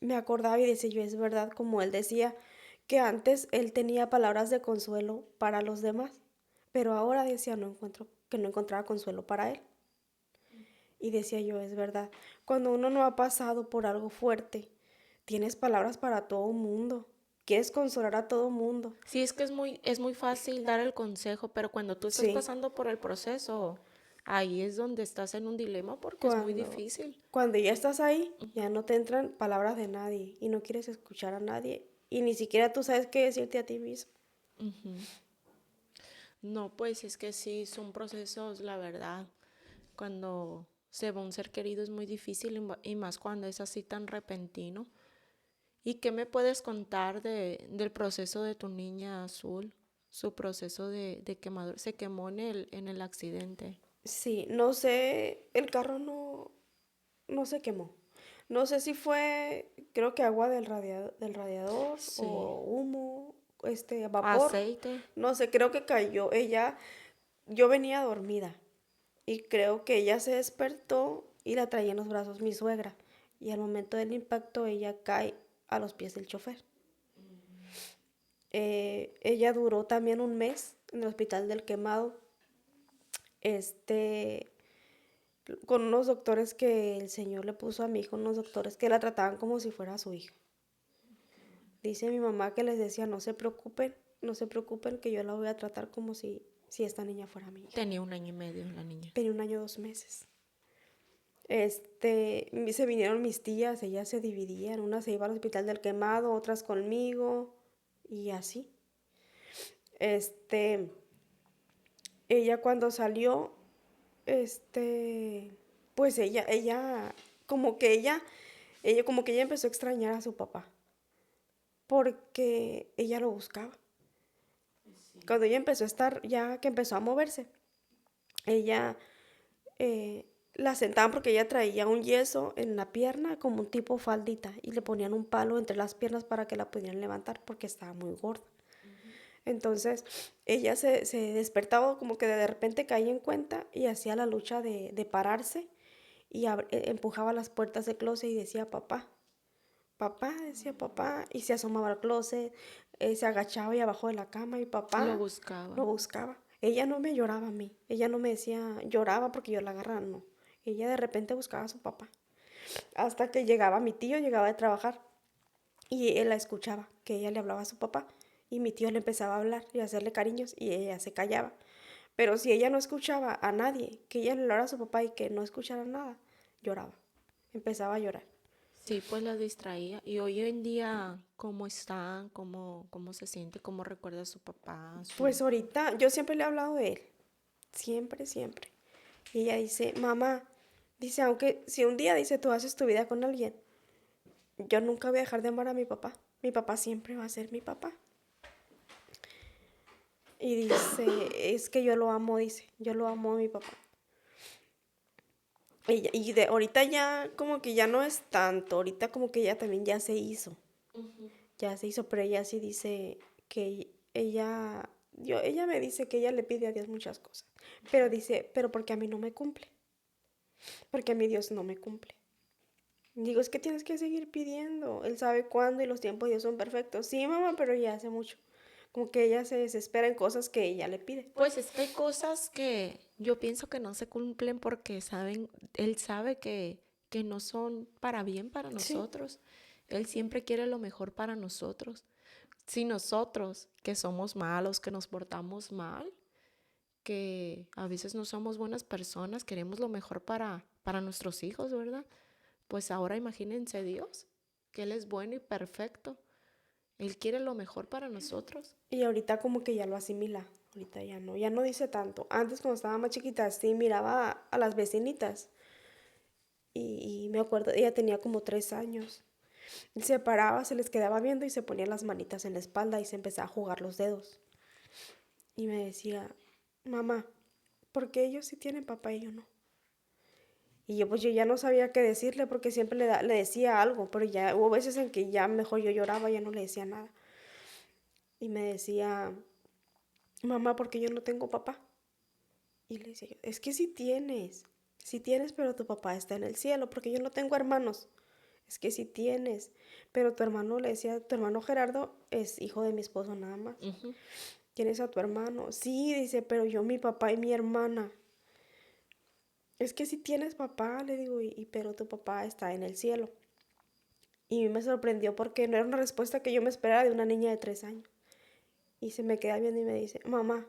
me acordaba y decía yo, es verdad, como él decía, que antes él tenía palabras de consuelo para los demás, pero ahora decía que no encontraba consuelo para él. Y decía yo, es verdad, cuando uno no ha pasado por algo fuerte, tienes palabras para todo mundo, quieres consolar a todo mundo. Sí, es que es muy fácil dar el consejo, pero cuando tú estás Sí, pasando por el proceso, ahí es donde estás en un dilema porque es muy cuando, difícil. cuando ya estás ahí, ya no te entran palabras de nadie y no quieres escuchar a nadie y ni siquiera tú sabes qué decirte a ti mismo. No, pues es que sí, son procesos, la verdad. Cuando se va un ser querido es muy difícil y más cuando es así tan repentino. ¿Y qué me puedes contar del proceso de tu niña Azul? Su proceso de quemadura. Se quemó en el accidente. Sí, no sé, el carro no se quemó. No sé si fue, creo que agua del radiador Sí. o humo, vapor. Aceite. No sé, creo que cayó. Yo venía dormida y creo que ella se despertó y la traía en los brazos mi suegra. Y al momento del impacto ella cae a los pies del chofer. Ella duró también un mes en el hospital del Quemado. Este, con unos doctores que el Señor le puso a mi hijo, unos doctores que la trataban como si fuera su hija. Dice mi mamá que les decía, no se preocupen, no se preocupen, que yo la voy a tratar como si esta niña fuera mi hija. Tenía un año y medio la niña. Tenía 1 año, 2 meses. Se vinieron mis tías, ellas se dividían, una se iba al hospital del Quemado, otras conmigo y así. Este, ella cuando salió, pues ella como que ella empezó a extrañar a su papá, porque ella lo buscaba. Cuando ella empezó a estar, ya que empezó a moverse, ella la sentaban porque ella traía un yeso en la pierna, como un tipo faldita, y le ponían un palo entre las piernas para que la pudieran levantar porque estaba muy gorda. Entonces ella se despertaba como que de repente caía en cuenta y hacía la lucha de pararse y empujaba las puertas del closet y decía papá. decía papá, y se asomaba al closet, se agachaba y abajo de la cama y papá Lo buscaba. lo buscaba. Ella no me lloraba a mí, ella no me decía lloraba porque yo la agarraba, no. Ella de repente buscaba a su papá. Hasta que llegaba mi tío, llegaba de trabajar y él la escuchaba, que ella le hablaba a su papá y mi tío le empezaba a hablar y a hacerle cariños y ella se callaba. Pero si ella no escuchaba a nadie, que ella le hablara a su papá y que no escuchara nada, lloraba, empezaba a llorar. Sí, pues la distraía. Y hoy en día, ¿cómo está? ¿Cómo se siente? ¿Cómo recuerda a su papá? Pues ahorita, yo siempre le he hablado de él, siempre, siempre. Y ella dice, mamá, dice, aunque si un día, dice, tú haces tu vida con alguien, yo nunca voy a dejar de amar a mi papá. Mi papá siempre va a ser mi papá. Y dice, es que yo lo amo, dice, yo lo amo a mi papá. Y de ahorita ya como que ya no es tanto, ahorita como que ella también ya se hizo, pero ella sí dice que ella me dice que ella le pide a Dios muchas cosas, pero dice, pero porque a mí no me cumple, porque a mí Dios no me cumple. Digo, es que tienes que seguir pidiendo, Él sabe cuándo y los tiempos de Dios son perfectos. Sí, mamá, pero ya hace mucho. Como que ella se desespera en cosas que ella le pide. Pues es que hay cosas que yo pienso que no se cumplen porque él sabe que no son para bien para Sí, nosotros. Él siempre quiere lo mejor para nosotros. Si nosotros, que somos malos, que nos portamos mal, que a veces no somos buenas personas, queremos lo mejor para nuestros hijos, ¿verdad? Pues ahora imagínense Dios, que Él es bueno y perfecto. Él quiere lo mejor para nosotros. y ahorita como que ya lo asimila. Ahorita ya no dice tanto. Antes cuando estaba más chiquita, sí miraba a las vecinitas. Y me acuerdo, ella tenía como 3 años. Y se paraba, se les quedaba viendo y se ponía las manitas en la espalda y se empezaba a jugar los dedos. Y me decía, mamá, ¿por qué ellos sí tienen papá y yo no? Y yo pues yo ya no sabía qué decirle porque siempre le decía algo, pero ya hubo veces en que ya mejor yo lloraba, ya no le decía nada. Y me decía, mamá, ¿por qué yo no tengo papá? Y le decía yo, es que sí tienes, pero tu papá está en el cielo, porque yo no tengo hermanos. Es que sí tienes, pero tu hermano, le decía, tu hermano Gerardo es hijo de mi esposo nada más. Ujú. ¿Tienes a tu hermano? Sí, dice, pero yo, mi papá y mi hermana. Es que sí tienes papá, le digo, pero tu papá está en el cielo. Y me sorprendió porque no era una respuesta que yo me esperaba de una niña de 3 años. Y se me queda viendo y me dice, mamá,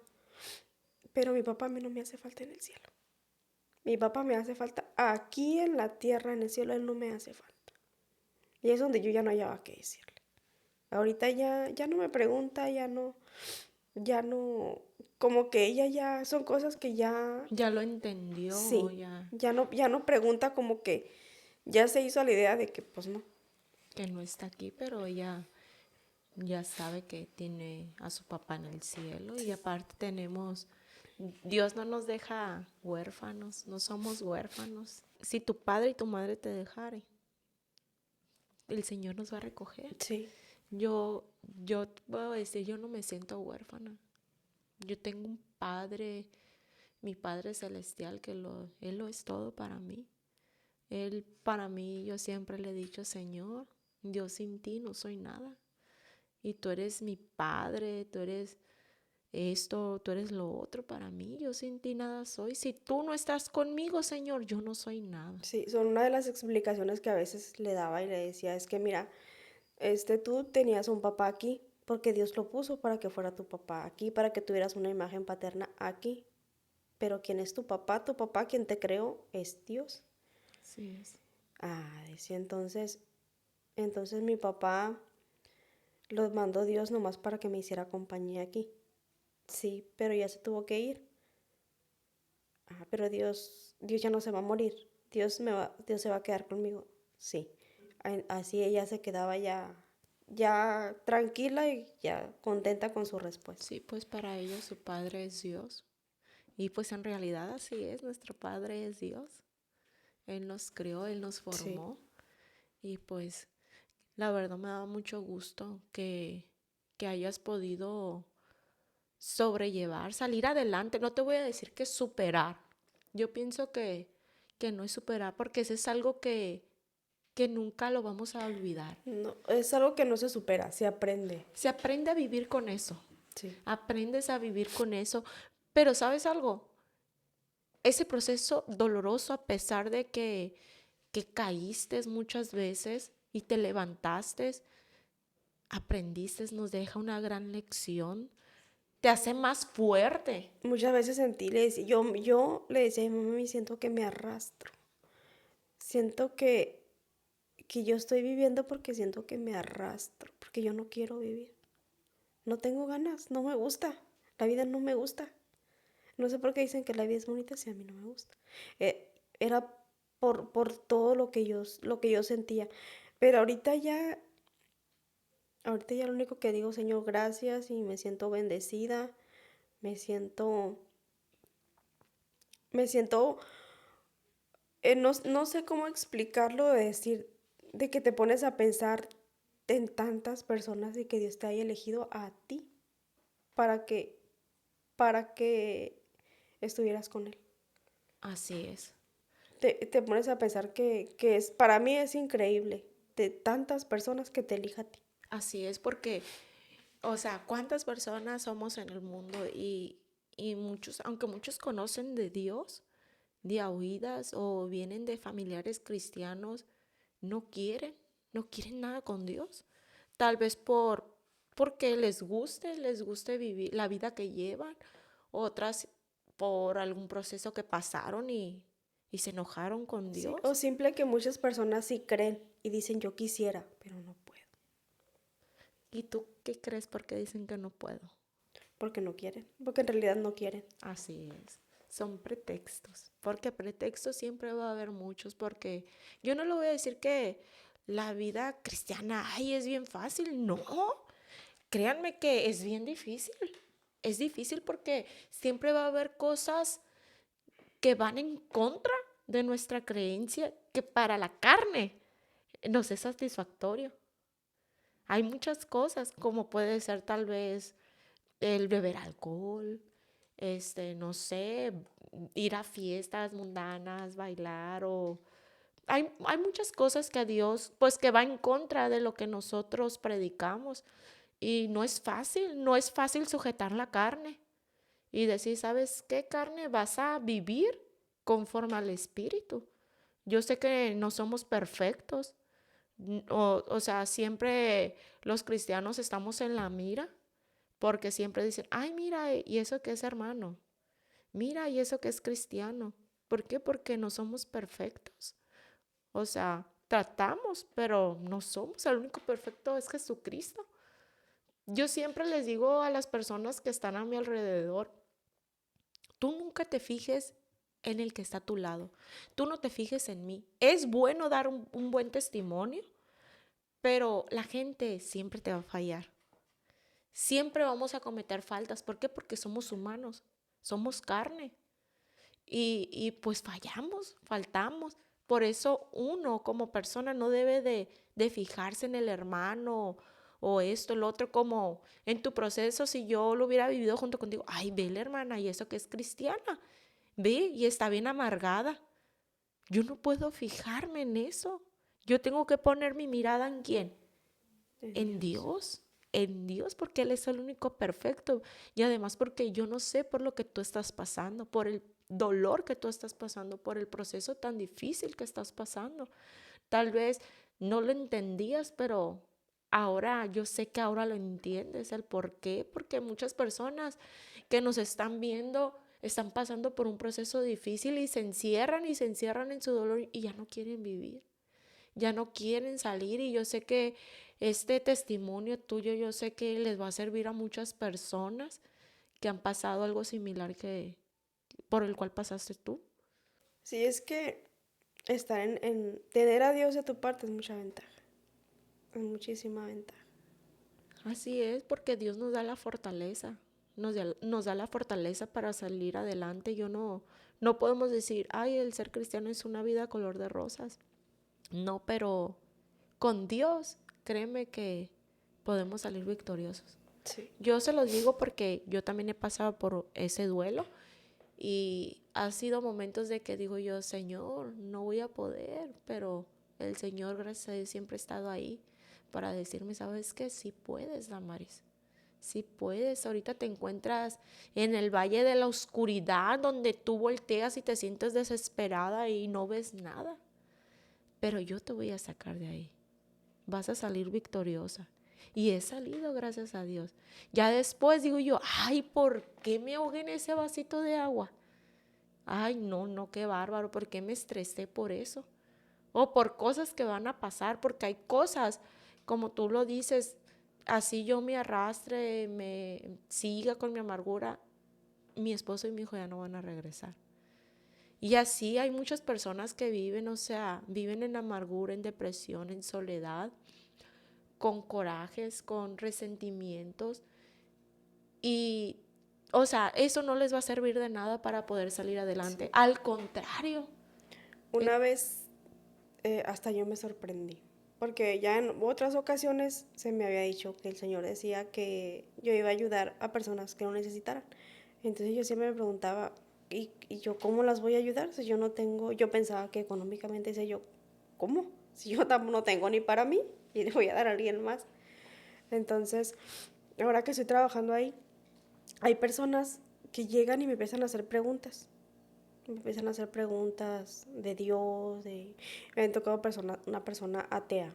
pero mi papá a mí no me hace falta en el cielo. Mi papá me hace falta aquí en la tierra, en el cielo, él no me hace falta. Y es donde yo ya no hallaba qué decirle. Ahorita ya no me pregunta, ya no, como que ella ya, son cosas que ya, Ya lo entendió, sí, ya ya no pregunta como que ya se hizo la idea de que pues no. que no está aquí, pero ya sabe que tiene a su papá en el cielo y aparte Dios no nos deja huérfanos, no somos huérfanos. Si tu padre y tu madre te dejaren, el Señor nos va a recoger. Sí, Yo te puedo decir, yo no me siento huérfana. Yo tengo un padre, mi Padre Celestial, Él lo es todo para mí. Él para mí, yo siempre le he dicho, Señor, yo sin ti no soy nada. Y tú eres mi Padre, tú eres esto, tú eres lo otro para mí. Yo sin ti nada soy. Si tú no estás conmigo, Señor, yo no soy nada. sí, son una de las explicaciones que a veces le daba y le decía, es que mira, tú tenías un papá aquí, porque Dios lo puso para que fuera tu papá aquí, para que tuvieras una imagen paterna aquí. Pero ¿quién es tu papá? Tu papá, quien te creó, es Dios. Así es. Ah, decía entonces mi papá los mandó Dios nomás para que me hiciera compañía aquí. Sí, pero ya se tuvo que ir. Ah, pero Dios ya no se va a morir. Dios se va a quedar conmigo. Sí. Así ella se quedaba ya tranquila y ya contenta con su respuesta. Sí, pues para ellos su Padre es Dios. Y pues en realidad así es, nuestro Padre es Dios. Él nos creó, Él nos Sí, formó. Y pues la verdad me da mucho gusto que hayas podido sobrellevar, salir adelante. No te voy a decir que superar. Yo pienso que no es superar porque eso es algo que nunca lo vamos a olvidar. No, es algo que no se supera, se aprende. Se aprende a vivir con eso. Sí. Aprendes a vivir con eso. Pero ¿sabes algo? Ese proceso doloroso, a pesar de que caíste muchas veces y te levantaste, aprendiste, nos deja una gran lección. Te hace más fuerte. Muchas veces sentí, yo le decía a mi mamá, siento que me arrastro. Siento que yo estoy viviendo porque siento que me arrastro, porque yo no quiero vivir. No tengo ganas, no me gusta. La vida no me gusta. No sé por qué dicen que la vida es bonita si a mí no me gusta. Era por todo lo que yo sentía. Pero ahorita ya lo único que digo, Señor, gracias y me siento bendecida. Me siento, me siento, no sé cómo explicarlo, de decir, de que te pones a pensar en tantas personas y que Dios te haya elegido a ti para que, para que estuvieras con Él. Así es. Te pones a pensar que para mí es increíble de tantas personas que te elija a ti. Así es porque, o sea, ¿cuántas personas somos en el mundo? Y muchos, aunque muchos conocen de Dios, de a oídas o vienen de familiares cristianos, no quieren nada con Dios. Tal vez porque les guste vivir la vida que llevan, otras por algún proceso que pasaron y se enojaron con Sí, o Dios. simple que muchas personas sí creen y dicen yo quisiera, pero no puedo, ¿Y tú qué crees porque dicen que no puedo? porque no quieren, porque en realidad no quieren. Así es. Son pretextos, porque pretextos siempre va a haber muchos, porque yo no le voy a decir que la vida cristiana, ay, es bien fácil, no, créanme que es difícil porque siempre va a haber cosas que van en contra de nuestra creencia, que para la carne nos es satisfactorio. Hay muchas cosas, como puede ser tal vez el beber alcohol, no sé, ir a fiestas mundanas, bailar o... Hay muchas cosas que a Dios, pues que va en contra de lo que nosotros predicamos. Y no es fácil sujetar la carne y decir, ¿sabes qué carne vas a vivir conforme al Espíritu? Yo sé que no somos perfectos, o sea, siempre los cristianos estamos en la mira porque siempre dicen, ay, mira, y eso que es hermano, mira, y eso que es cristiano. ¿Por qué? Porque no somos perfectos. O sea, tratamos, pero no somos. El único perfecto es Jesucristo. Yo siempre les digo a las personas que están a mi alrededor, tú nunca te fijes en el que está a tu lado. Tú no te fijes en mí. Es bueno dar un buen testimonio, pero la gente siempre te va a fallar. Siempre vamos a cometer faltas. ¿Por qué? Porque somos humanos, somos carne. Y pues fallamos, faltamos. Por eso uno como persona no debe de fijarse en el hermano o esto, el otro, como en tu proceso, si yo lo hubiera vivido junto contigo, ay, ve la hermana y eso que es cristiana, ve y está bien amargada. Yo no puedo fijarme en eso. Yo tengo que poner mi mirada en quién, en Dios, porque Él es el único perfecto. Y además porque yo no sé por lo que tú estás pasando, por el dolor que tú estás pasando, por el proceso tan difícil que estás pasando. Tal vez no lo entendías, pero ahora yo sé que ahora lo entiendes, el por qué, porque muchas personas que nos están viendo están pasando por un proceso difícil y se encierran en su dolor y ya no quieren vivir, ya no quieren salir. Y yo sé que este testimonio tuyo, yo sé que les va a servir a muchas personas que han pasado algo similar que por el cual pasaste tú. Sí, es que estar tener a Dios de tu parte es mucha ventaja, es muchísima ventaja. Así es, porque Dios nos da la fortaleza, nos da la fortaleza para salir adelante. No podemos decir, ay, el ser cristiano es una vida color de rosas. No, pero con Dios, créeme que podemos salir victoriosos. Sí. Yo se los digo porque yo también he pasado por ese duelo y ha sido momentos de que digo yo, Señor, no voy a poder, pero el Señor, gracias a Dios, siempre ha estado ahí para decirme, ¿sabes qué? Sí puedes, Damaris. Sí puedes. Ahorita te encuentras en el valle de la oscuridad donde tú volteas y te sientes desesperada y no ves nada. Pero yo te voy a sacar de ahí. Vas a salir victoriosa. Y he salido, gracias a Dios. Ya después digo yo, ay, ¿por qué me ahogué en ese vasito de agua? Ay, no, qué bárbaro, ¿por qué me estresé por eso? O por cosas que van a pasar, porque hay cosas, como tú lo dices, así yo me arrastre, me siga con mi amargura, mi esposo y mi hijo ya no van a regresar. Y así hay muchas personas que viven, o sea, viven en amargura, en depresión, en soledad, con corajes, con resentimientos. Y, o sea, eso no les va a servir de nada para poder salir adelante. Sí. Al contrario. Una vez hasta yo me sorprendí, porque ya en otras ocasiones se me había dicho que el Señor decía que yo iba a ayudar a personas que lo necesitaran. Entonces yo siempre me preguntaba, ¿y yo cómo las voy a ayudar? Si yo no tengo, yo pensaba que económicamente, decía yo, ¿cómo? Si yo no tengo ni para mí y le voy a dar a alguien más. Entonces, ahora que estoy trabajando ahí, hay personas que llegan y me empiezan a hacer preguntas. Me empiezan a hacer preguntas de Dios, me han tocado una persona atea.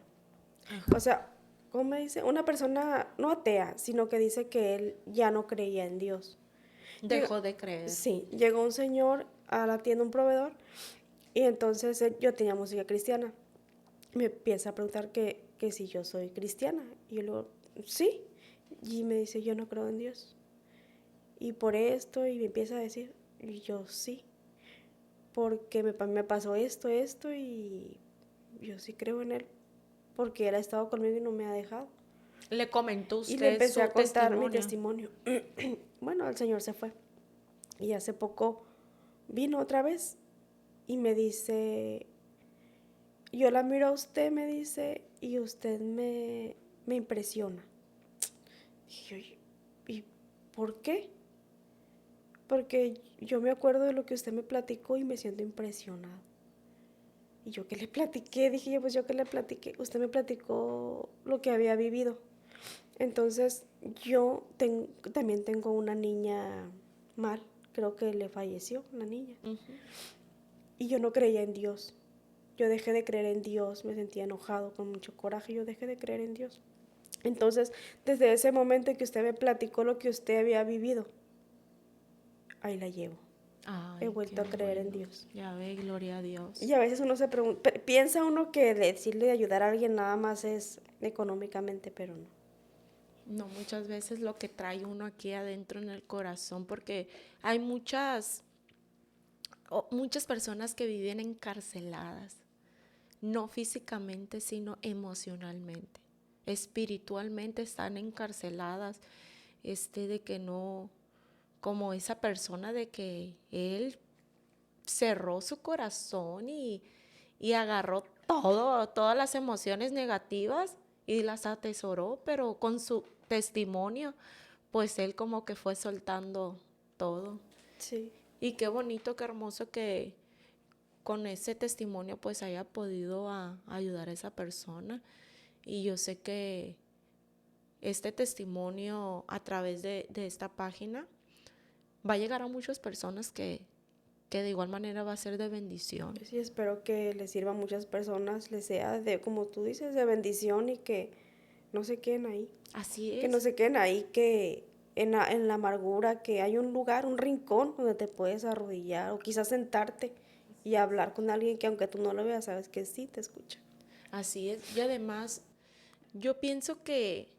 Ajá. O sea, ¿cómo me dice? Una persona no atea, sino que dice que él ya no creía en Dios. Llega- Dejó de creer. sí, llegó un señor a la tienda, un proveedor, y entonces yo tenía música cristiana. Me empieza a preguntar que si yo soy cristiana. Y yo le digo, sí. Y me dice, yo no creo en Dios. Y por esto, y me empieza a decir, y yo sí. Porque me pasó esto, y yo sí creo en él. Porque él ha estado conmigo y no me ha dejado. Le comentó Y le usted empecé su a contar mi testimonio. testimonio. Bueno, el señor se fue. Y hace poco vino otra vez y me dice, yo la miro a usted, me dice, y usted me impresiona. Y yo, ¿y por qué? Porque yo me acuerdo de lo que usted me platicó y me siento impresionado. Y yo que le platiqué, dije yo, pues yo que le platiqué, usted me platicó lo que había vivido. Entonces también tengo una niña mal, creo que le falleció una niña. Ujú. Y yo no creía en Dios. Yo dejé de creer en Dios, me sentía enojado, con mucho coraje, yo dejé de creer en Dios. Entonces, desde ese momento que usted me platicó lo que usted había vivido, ahí la llevo. He Ay, qué vuelto a creer en bueno. Dios. Ya ve, gloria a Dios. Y a veces uno se pregunta, piensa uno que decirle de ayudar a alguien nada más es económicamente, pero no. No, muchas veces lo que trae uno aquí adentro en el corazón, porque hay muchas personas que viven encarceladas, no físicamente, sino emocionalmente. Espiritualmente están encarceladas, de que no, como esa persona de que él cerró su corazón y agarró todas las emociones negativas y las atesoró, pero con su testimonio, pues él como que fue soltando todo. Sí, Y qué bonito, qué hermoso que con ese testimonio pues haya podido ayudar a esa persona. Y yo sé que este testimonio a través de esta página va a llegar a muchas personas que de igual manera va a ser de bendición. sí, espero que les sirva a muchas personas, les sea de, como tú dices, de bendición y que no se queden ahí. Así Que no es. se queden ahí, que en la amargura, que hay un lugar, un rincón donde te puedes arrodillar o quizás sentarte y hablar con alguien que aunque tú no lo veas, sabes que sí te escucha. Así es. Y además, yo pienso que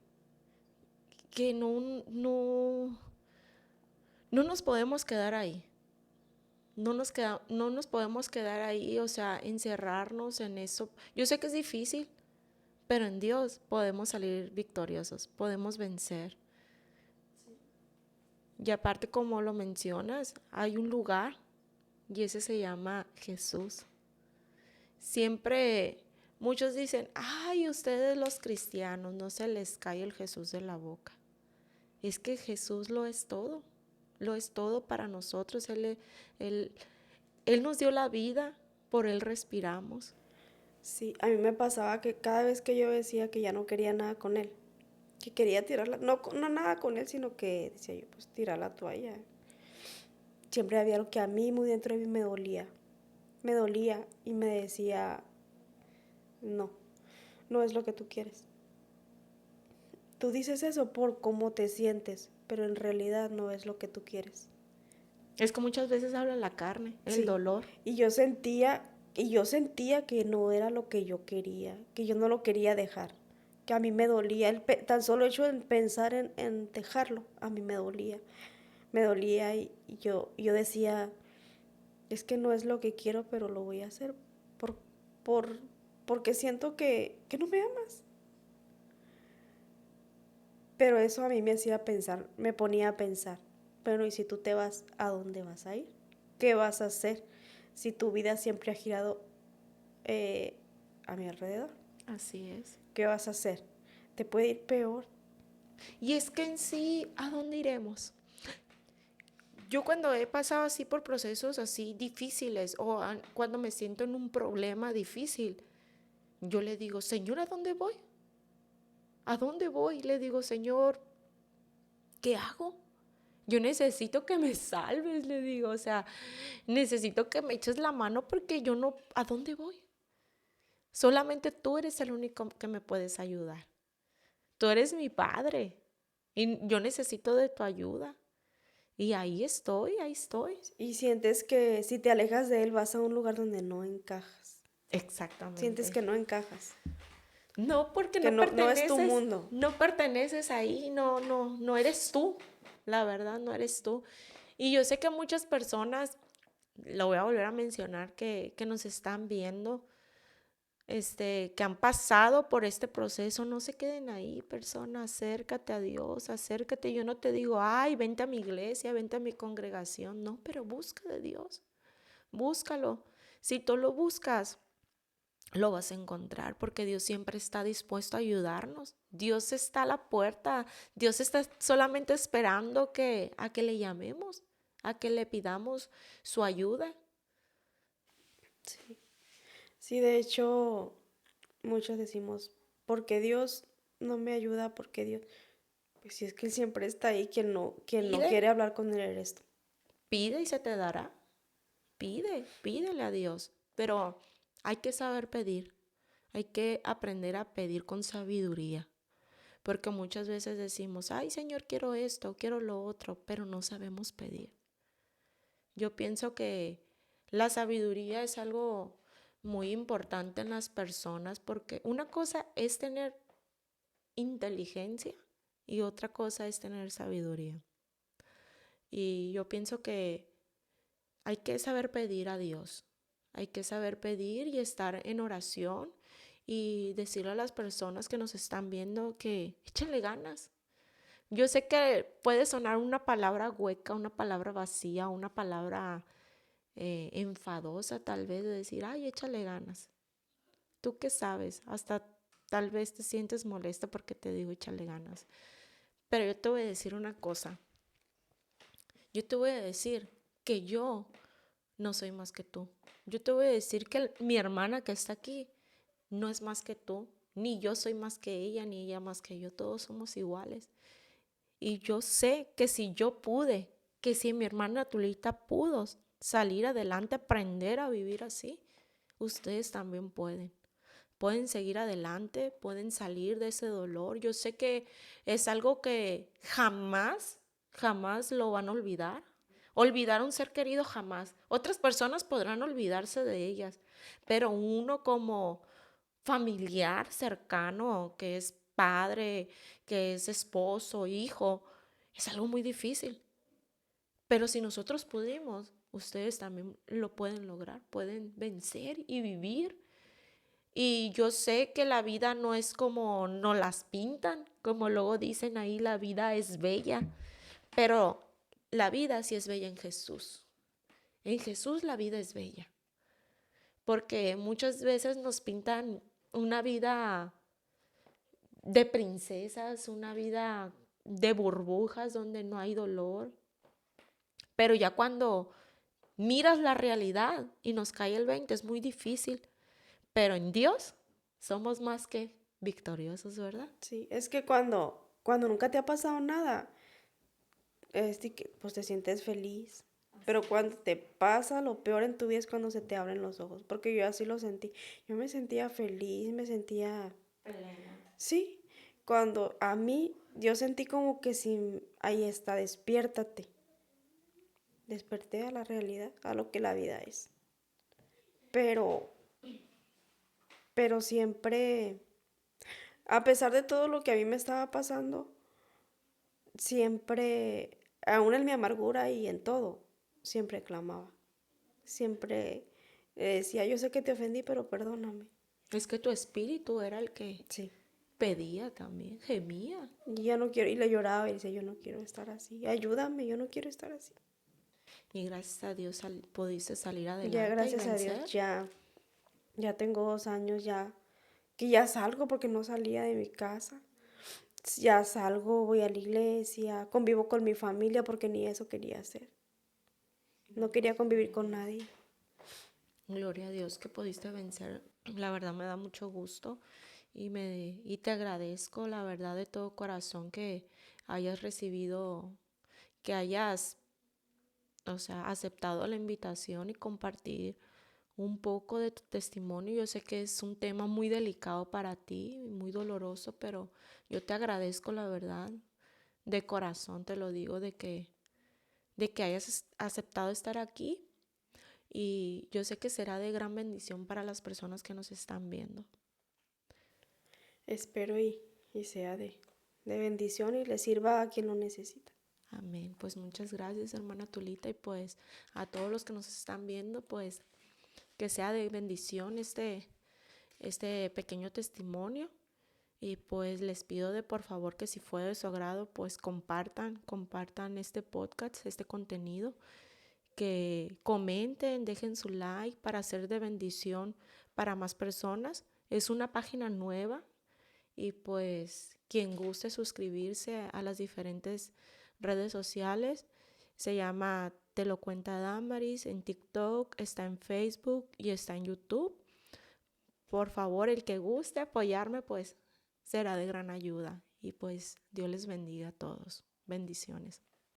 no nos podemos quedar ahí. No nos podemos quedar ahí, o sea, encerrarnos en eso. Yo sé que es difícil, pero en Dios podemos salir victoriosos, podemos vencer. Y aparte, como lo mencionas, hay un lugar y ese se llama Jesús. Siempre muchos dicen, ay, ustedes los cristianos, no se les cae el Jesús de la boca. Es que Jesús lo es todo para nosotros. Él nos dio la vida, por Él respiramos. Sí, a mí me pasaba que cada vez que yo decía que ya no quería nada con él, que quería tirarla, no, no nada con él, sino que decía yo, pues tirar la toalla. Siempre había algo que a mí muy dentro de mí me dolía y me decía, no, no es lo que tú quieres. Tú dices eso por cómo te sientes, pero en realidad no es lo que tú quieres. Es que muchas veces habla la carne, el Sí, dolor. y yo sentía que no era lo que yo quería, que yo no lo quería dejar, que a mí me dolía, tan solo hecho de pensar en dejarlo, a mí me dolía y yo decía, es que no es lo que quiero, pero lo voy a hacer por, por, porque siento que no me amas. Pero eso a mí me hacía pensar, me ponía a pensar, bueno, ¿y si tú te vas, a dónde vas a ir? ¿Qué vas a hacer si tu vida siempre ha girado eh, a mi alrededor? Así es. ¿Qué vas a hacer? Te puede ir peor. Y es que en sí, ¿a dónde iremos? Yo cuando he pasado así por procesos así difíciles o cuando me siento en un problema difícil, yo le digo, Señor, ¿a dónde voy? ¿A dónde voy? Le digo, Señor, ¿qué hago? Yo necesito que me salves, le digo, o sea, necesito que me eches la mano porque yo no, ¿a dónde voy? Solamente tú eres el único que me puedes ayudar. Tú eres mi padre y yo necesito de tu ayuda. Y ahí estoy, ahí estoy. Y sientes que si te alejas de él vas a un lugar donde no encajas. Sientes Exactamente. que no encajas, No, porque que no no es tu perteneces, mundo. no perteneces ahí, no eres tú, la verdad, no eres tú. Y yo sé que muchas personas, lo voy a volver a mencionar, que nos están viendo, que han pasado por este proceso, no se queden ahí, personas, acércate a Dios, acércate. Yo no te digo, ay, vente a mi iglesia, vente a mi congregación, no, pero busca de Dios, búscalo. Si tú lo buscas, lo vas a encontrar porque Dios siempre está dispuesto a ayudarnos. Dios está a la puerta. Dios está solamente esperando a que le llamemos, a que le pidamos su ayuda. Sí. Sí, de hecho, muchos decimos, porque Dios no me ayuda, porque Dios, pues si es que Él siempre está ahí, quien no Pide, quiere hablar con Él eres tú. pide y se te dará. Pídele a Dios. Pero hay que saber pedir. Hay que aprender a pedir con sabiduría. Porque muchas veces decimos, ay Señor, quiero esto, quiero lo otro, pero no sabemos pedir. Yo pienso que la sabiduría es algo muy importante en las personas porque una cosa es tener inteligencia y otra cosa es tener sabiduría. Y yo pienso que hay que saber pedir a Dios, hay que saber pedir y estar en oración y decirle a las personas que nos están viendo que échenle ganas. Yo sé que puede sonar una palabra hueca, una palabra vacía, una palabra enfadosa tal vez de decir, ay, échale ganas. ¿Tú qué sabes? Hasta tal vez te sientes molesta porque te digo échale ganas. Pero yo te voy a decir una cosa. Yo te voy a decir que yo no soy más que tú. Yo te voy a decir que mi hermana que está aquí no es más que tú. Ni yo soy más que ella, ni ella más que yo. Todos somos iguales. Y yo sé que si yo pude, que si mi hermana Tulita pudo salir adelante, aprender a vivir así, ustedes también pueden. Pueden seguir adelante, pueden salir de ese dolor. Yo sé que es algo que jamás, jamás lo van a olvidar. Olvidar a un ser querido jamás. Otras personas podrán olvidarse de ellas, pero uno como familiar cercano, que es padre, que es esposo, hijo, es algo muy difícil. Pero si nosotros pudimos, ustedes también lo pueden lograr, pueden vencer y vivir. Y yo sé que la vida no es como nos las pintan, como luego dicen ahí, la vida es bella, pero la vida sí es bella en Jesús. En Jesús la vida es bella, porque muchas veces nos pintan una vida de princesas, una vida de burbujas donde no hay dolor, pero ya cuando miras la realidad y nos cae el 20 es muy difícil. pero en Dios somos más que victoriosos, ¿verdad? Sí, es que cuando nunca te ha pasado nada, pues te sientes feliz. Pero cuando te pasa lo peor en tu vida es cuando se te abren los ojos, porque yo así lo sentí. Yo me sentía feliz, me sentía... Sí, cuando a mí, yo sentí como que si, ahí está, despiértate. Desperté a la realidad, a lo que la vida es. Pero, pero siempre, a pesar de todo lo que a mí me estaba pasando, siempre, aún en mi amargura y en todo, siempre clamaba. Siempre decía, yo sé que te ofendí, pero perdóname. Es que tu espíritu era el que Sí. pedía también, gemía. Y ya no quiero, y le lloraba y decía, yo no quiero estar así. Ayúdame, yo no quiero estar así. Y gracias a Dios pudiste salir Ya adelante y gracias a Dios, vencer. ya tengo 2 años ya, que ya salgo porque no salía de mi casa. Ya salgo, voy a la iglesia, convivo con mi familia porque ni eso quería hacer. No quería convivir con nadie. Gloria a Dios que pudiste vencer. La verdad me da mucho gusto y te agradezco, la verdad, de todo corazón que hayas recibido, que hayas, o sea, aceptado la invitación y compartir un poco de tu testimonio. Yo sé que es un tema muy delicado para ti, muy doloroso, pero yo te agradezco, la verdad, de corazón te lo digo, de que hayas aceptado estar aquí. Y yo sé que será de gran bendición para las personas que nos están viendo. Espero y sea de bendición y le sirva a quien lo necesita. Amén. Pues muchas gracias, hermana Tulita. Y pues a todos los que nos están viendo, pues que sea de bendición este pequeño testimonio. Y pues les pido de por favor que si fue de su agrado, pues compartan este podcast, este contenido, que comenten, dejen su like para hacer de bendición para más personas. Es una página nueva y pues quien guste suscribirse a las diferentes redes sociales, se llama Te lo cuenta Damaris, en TikTok, está en Facebook y está en YouTube. Por favor, el que guste apoyarme, pues será de gran ayuda. Y pues Dios les bendiga a todos. Bendiciones.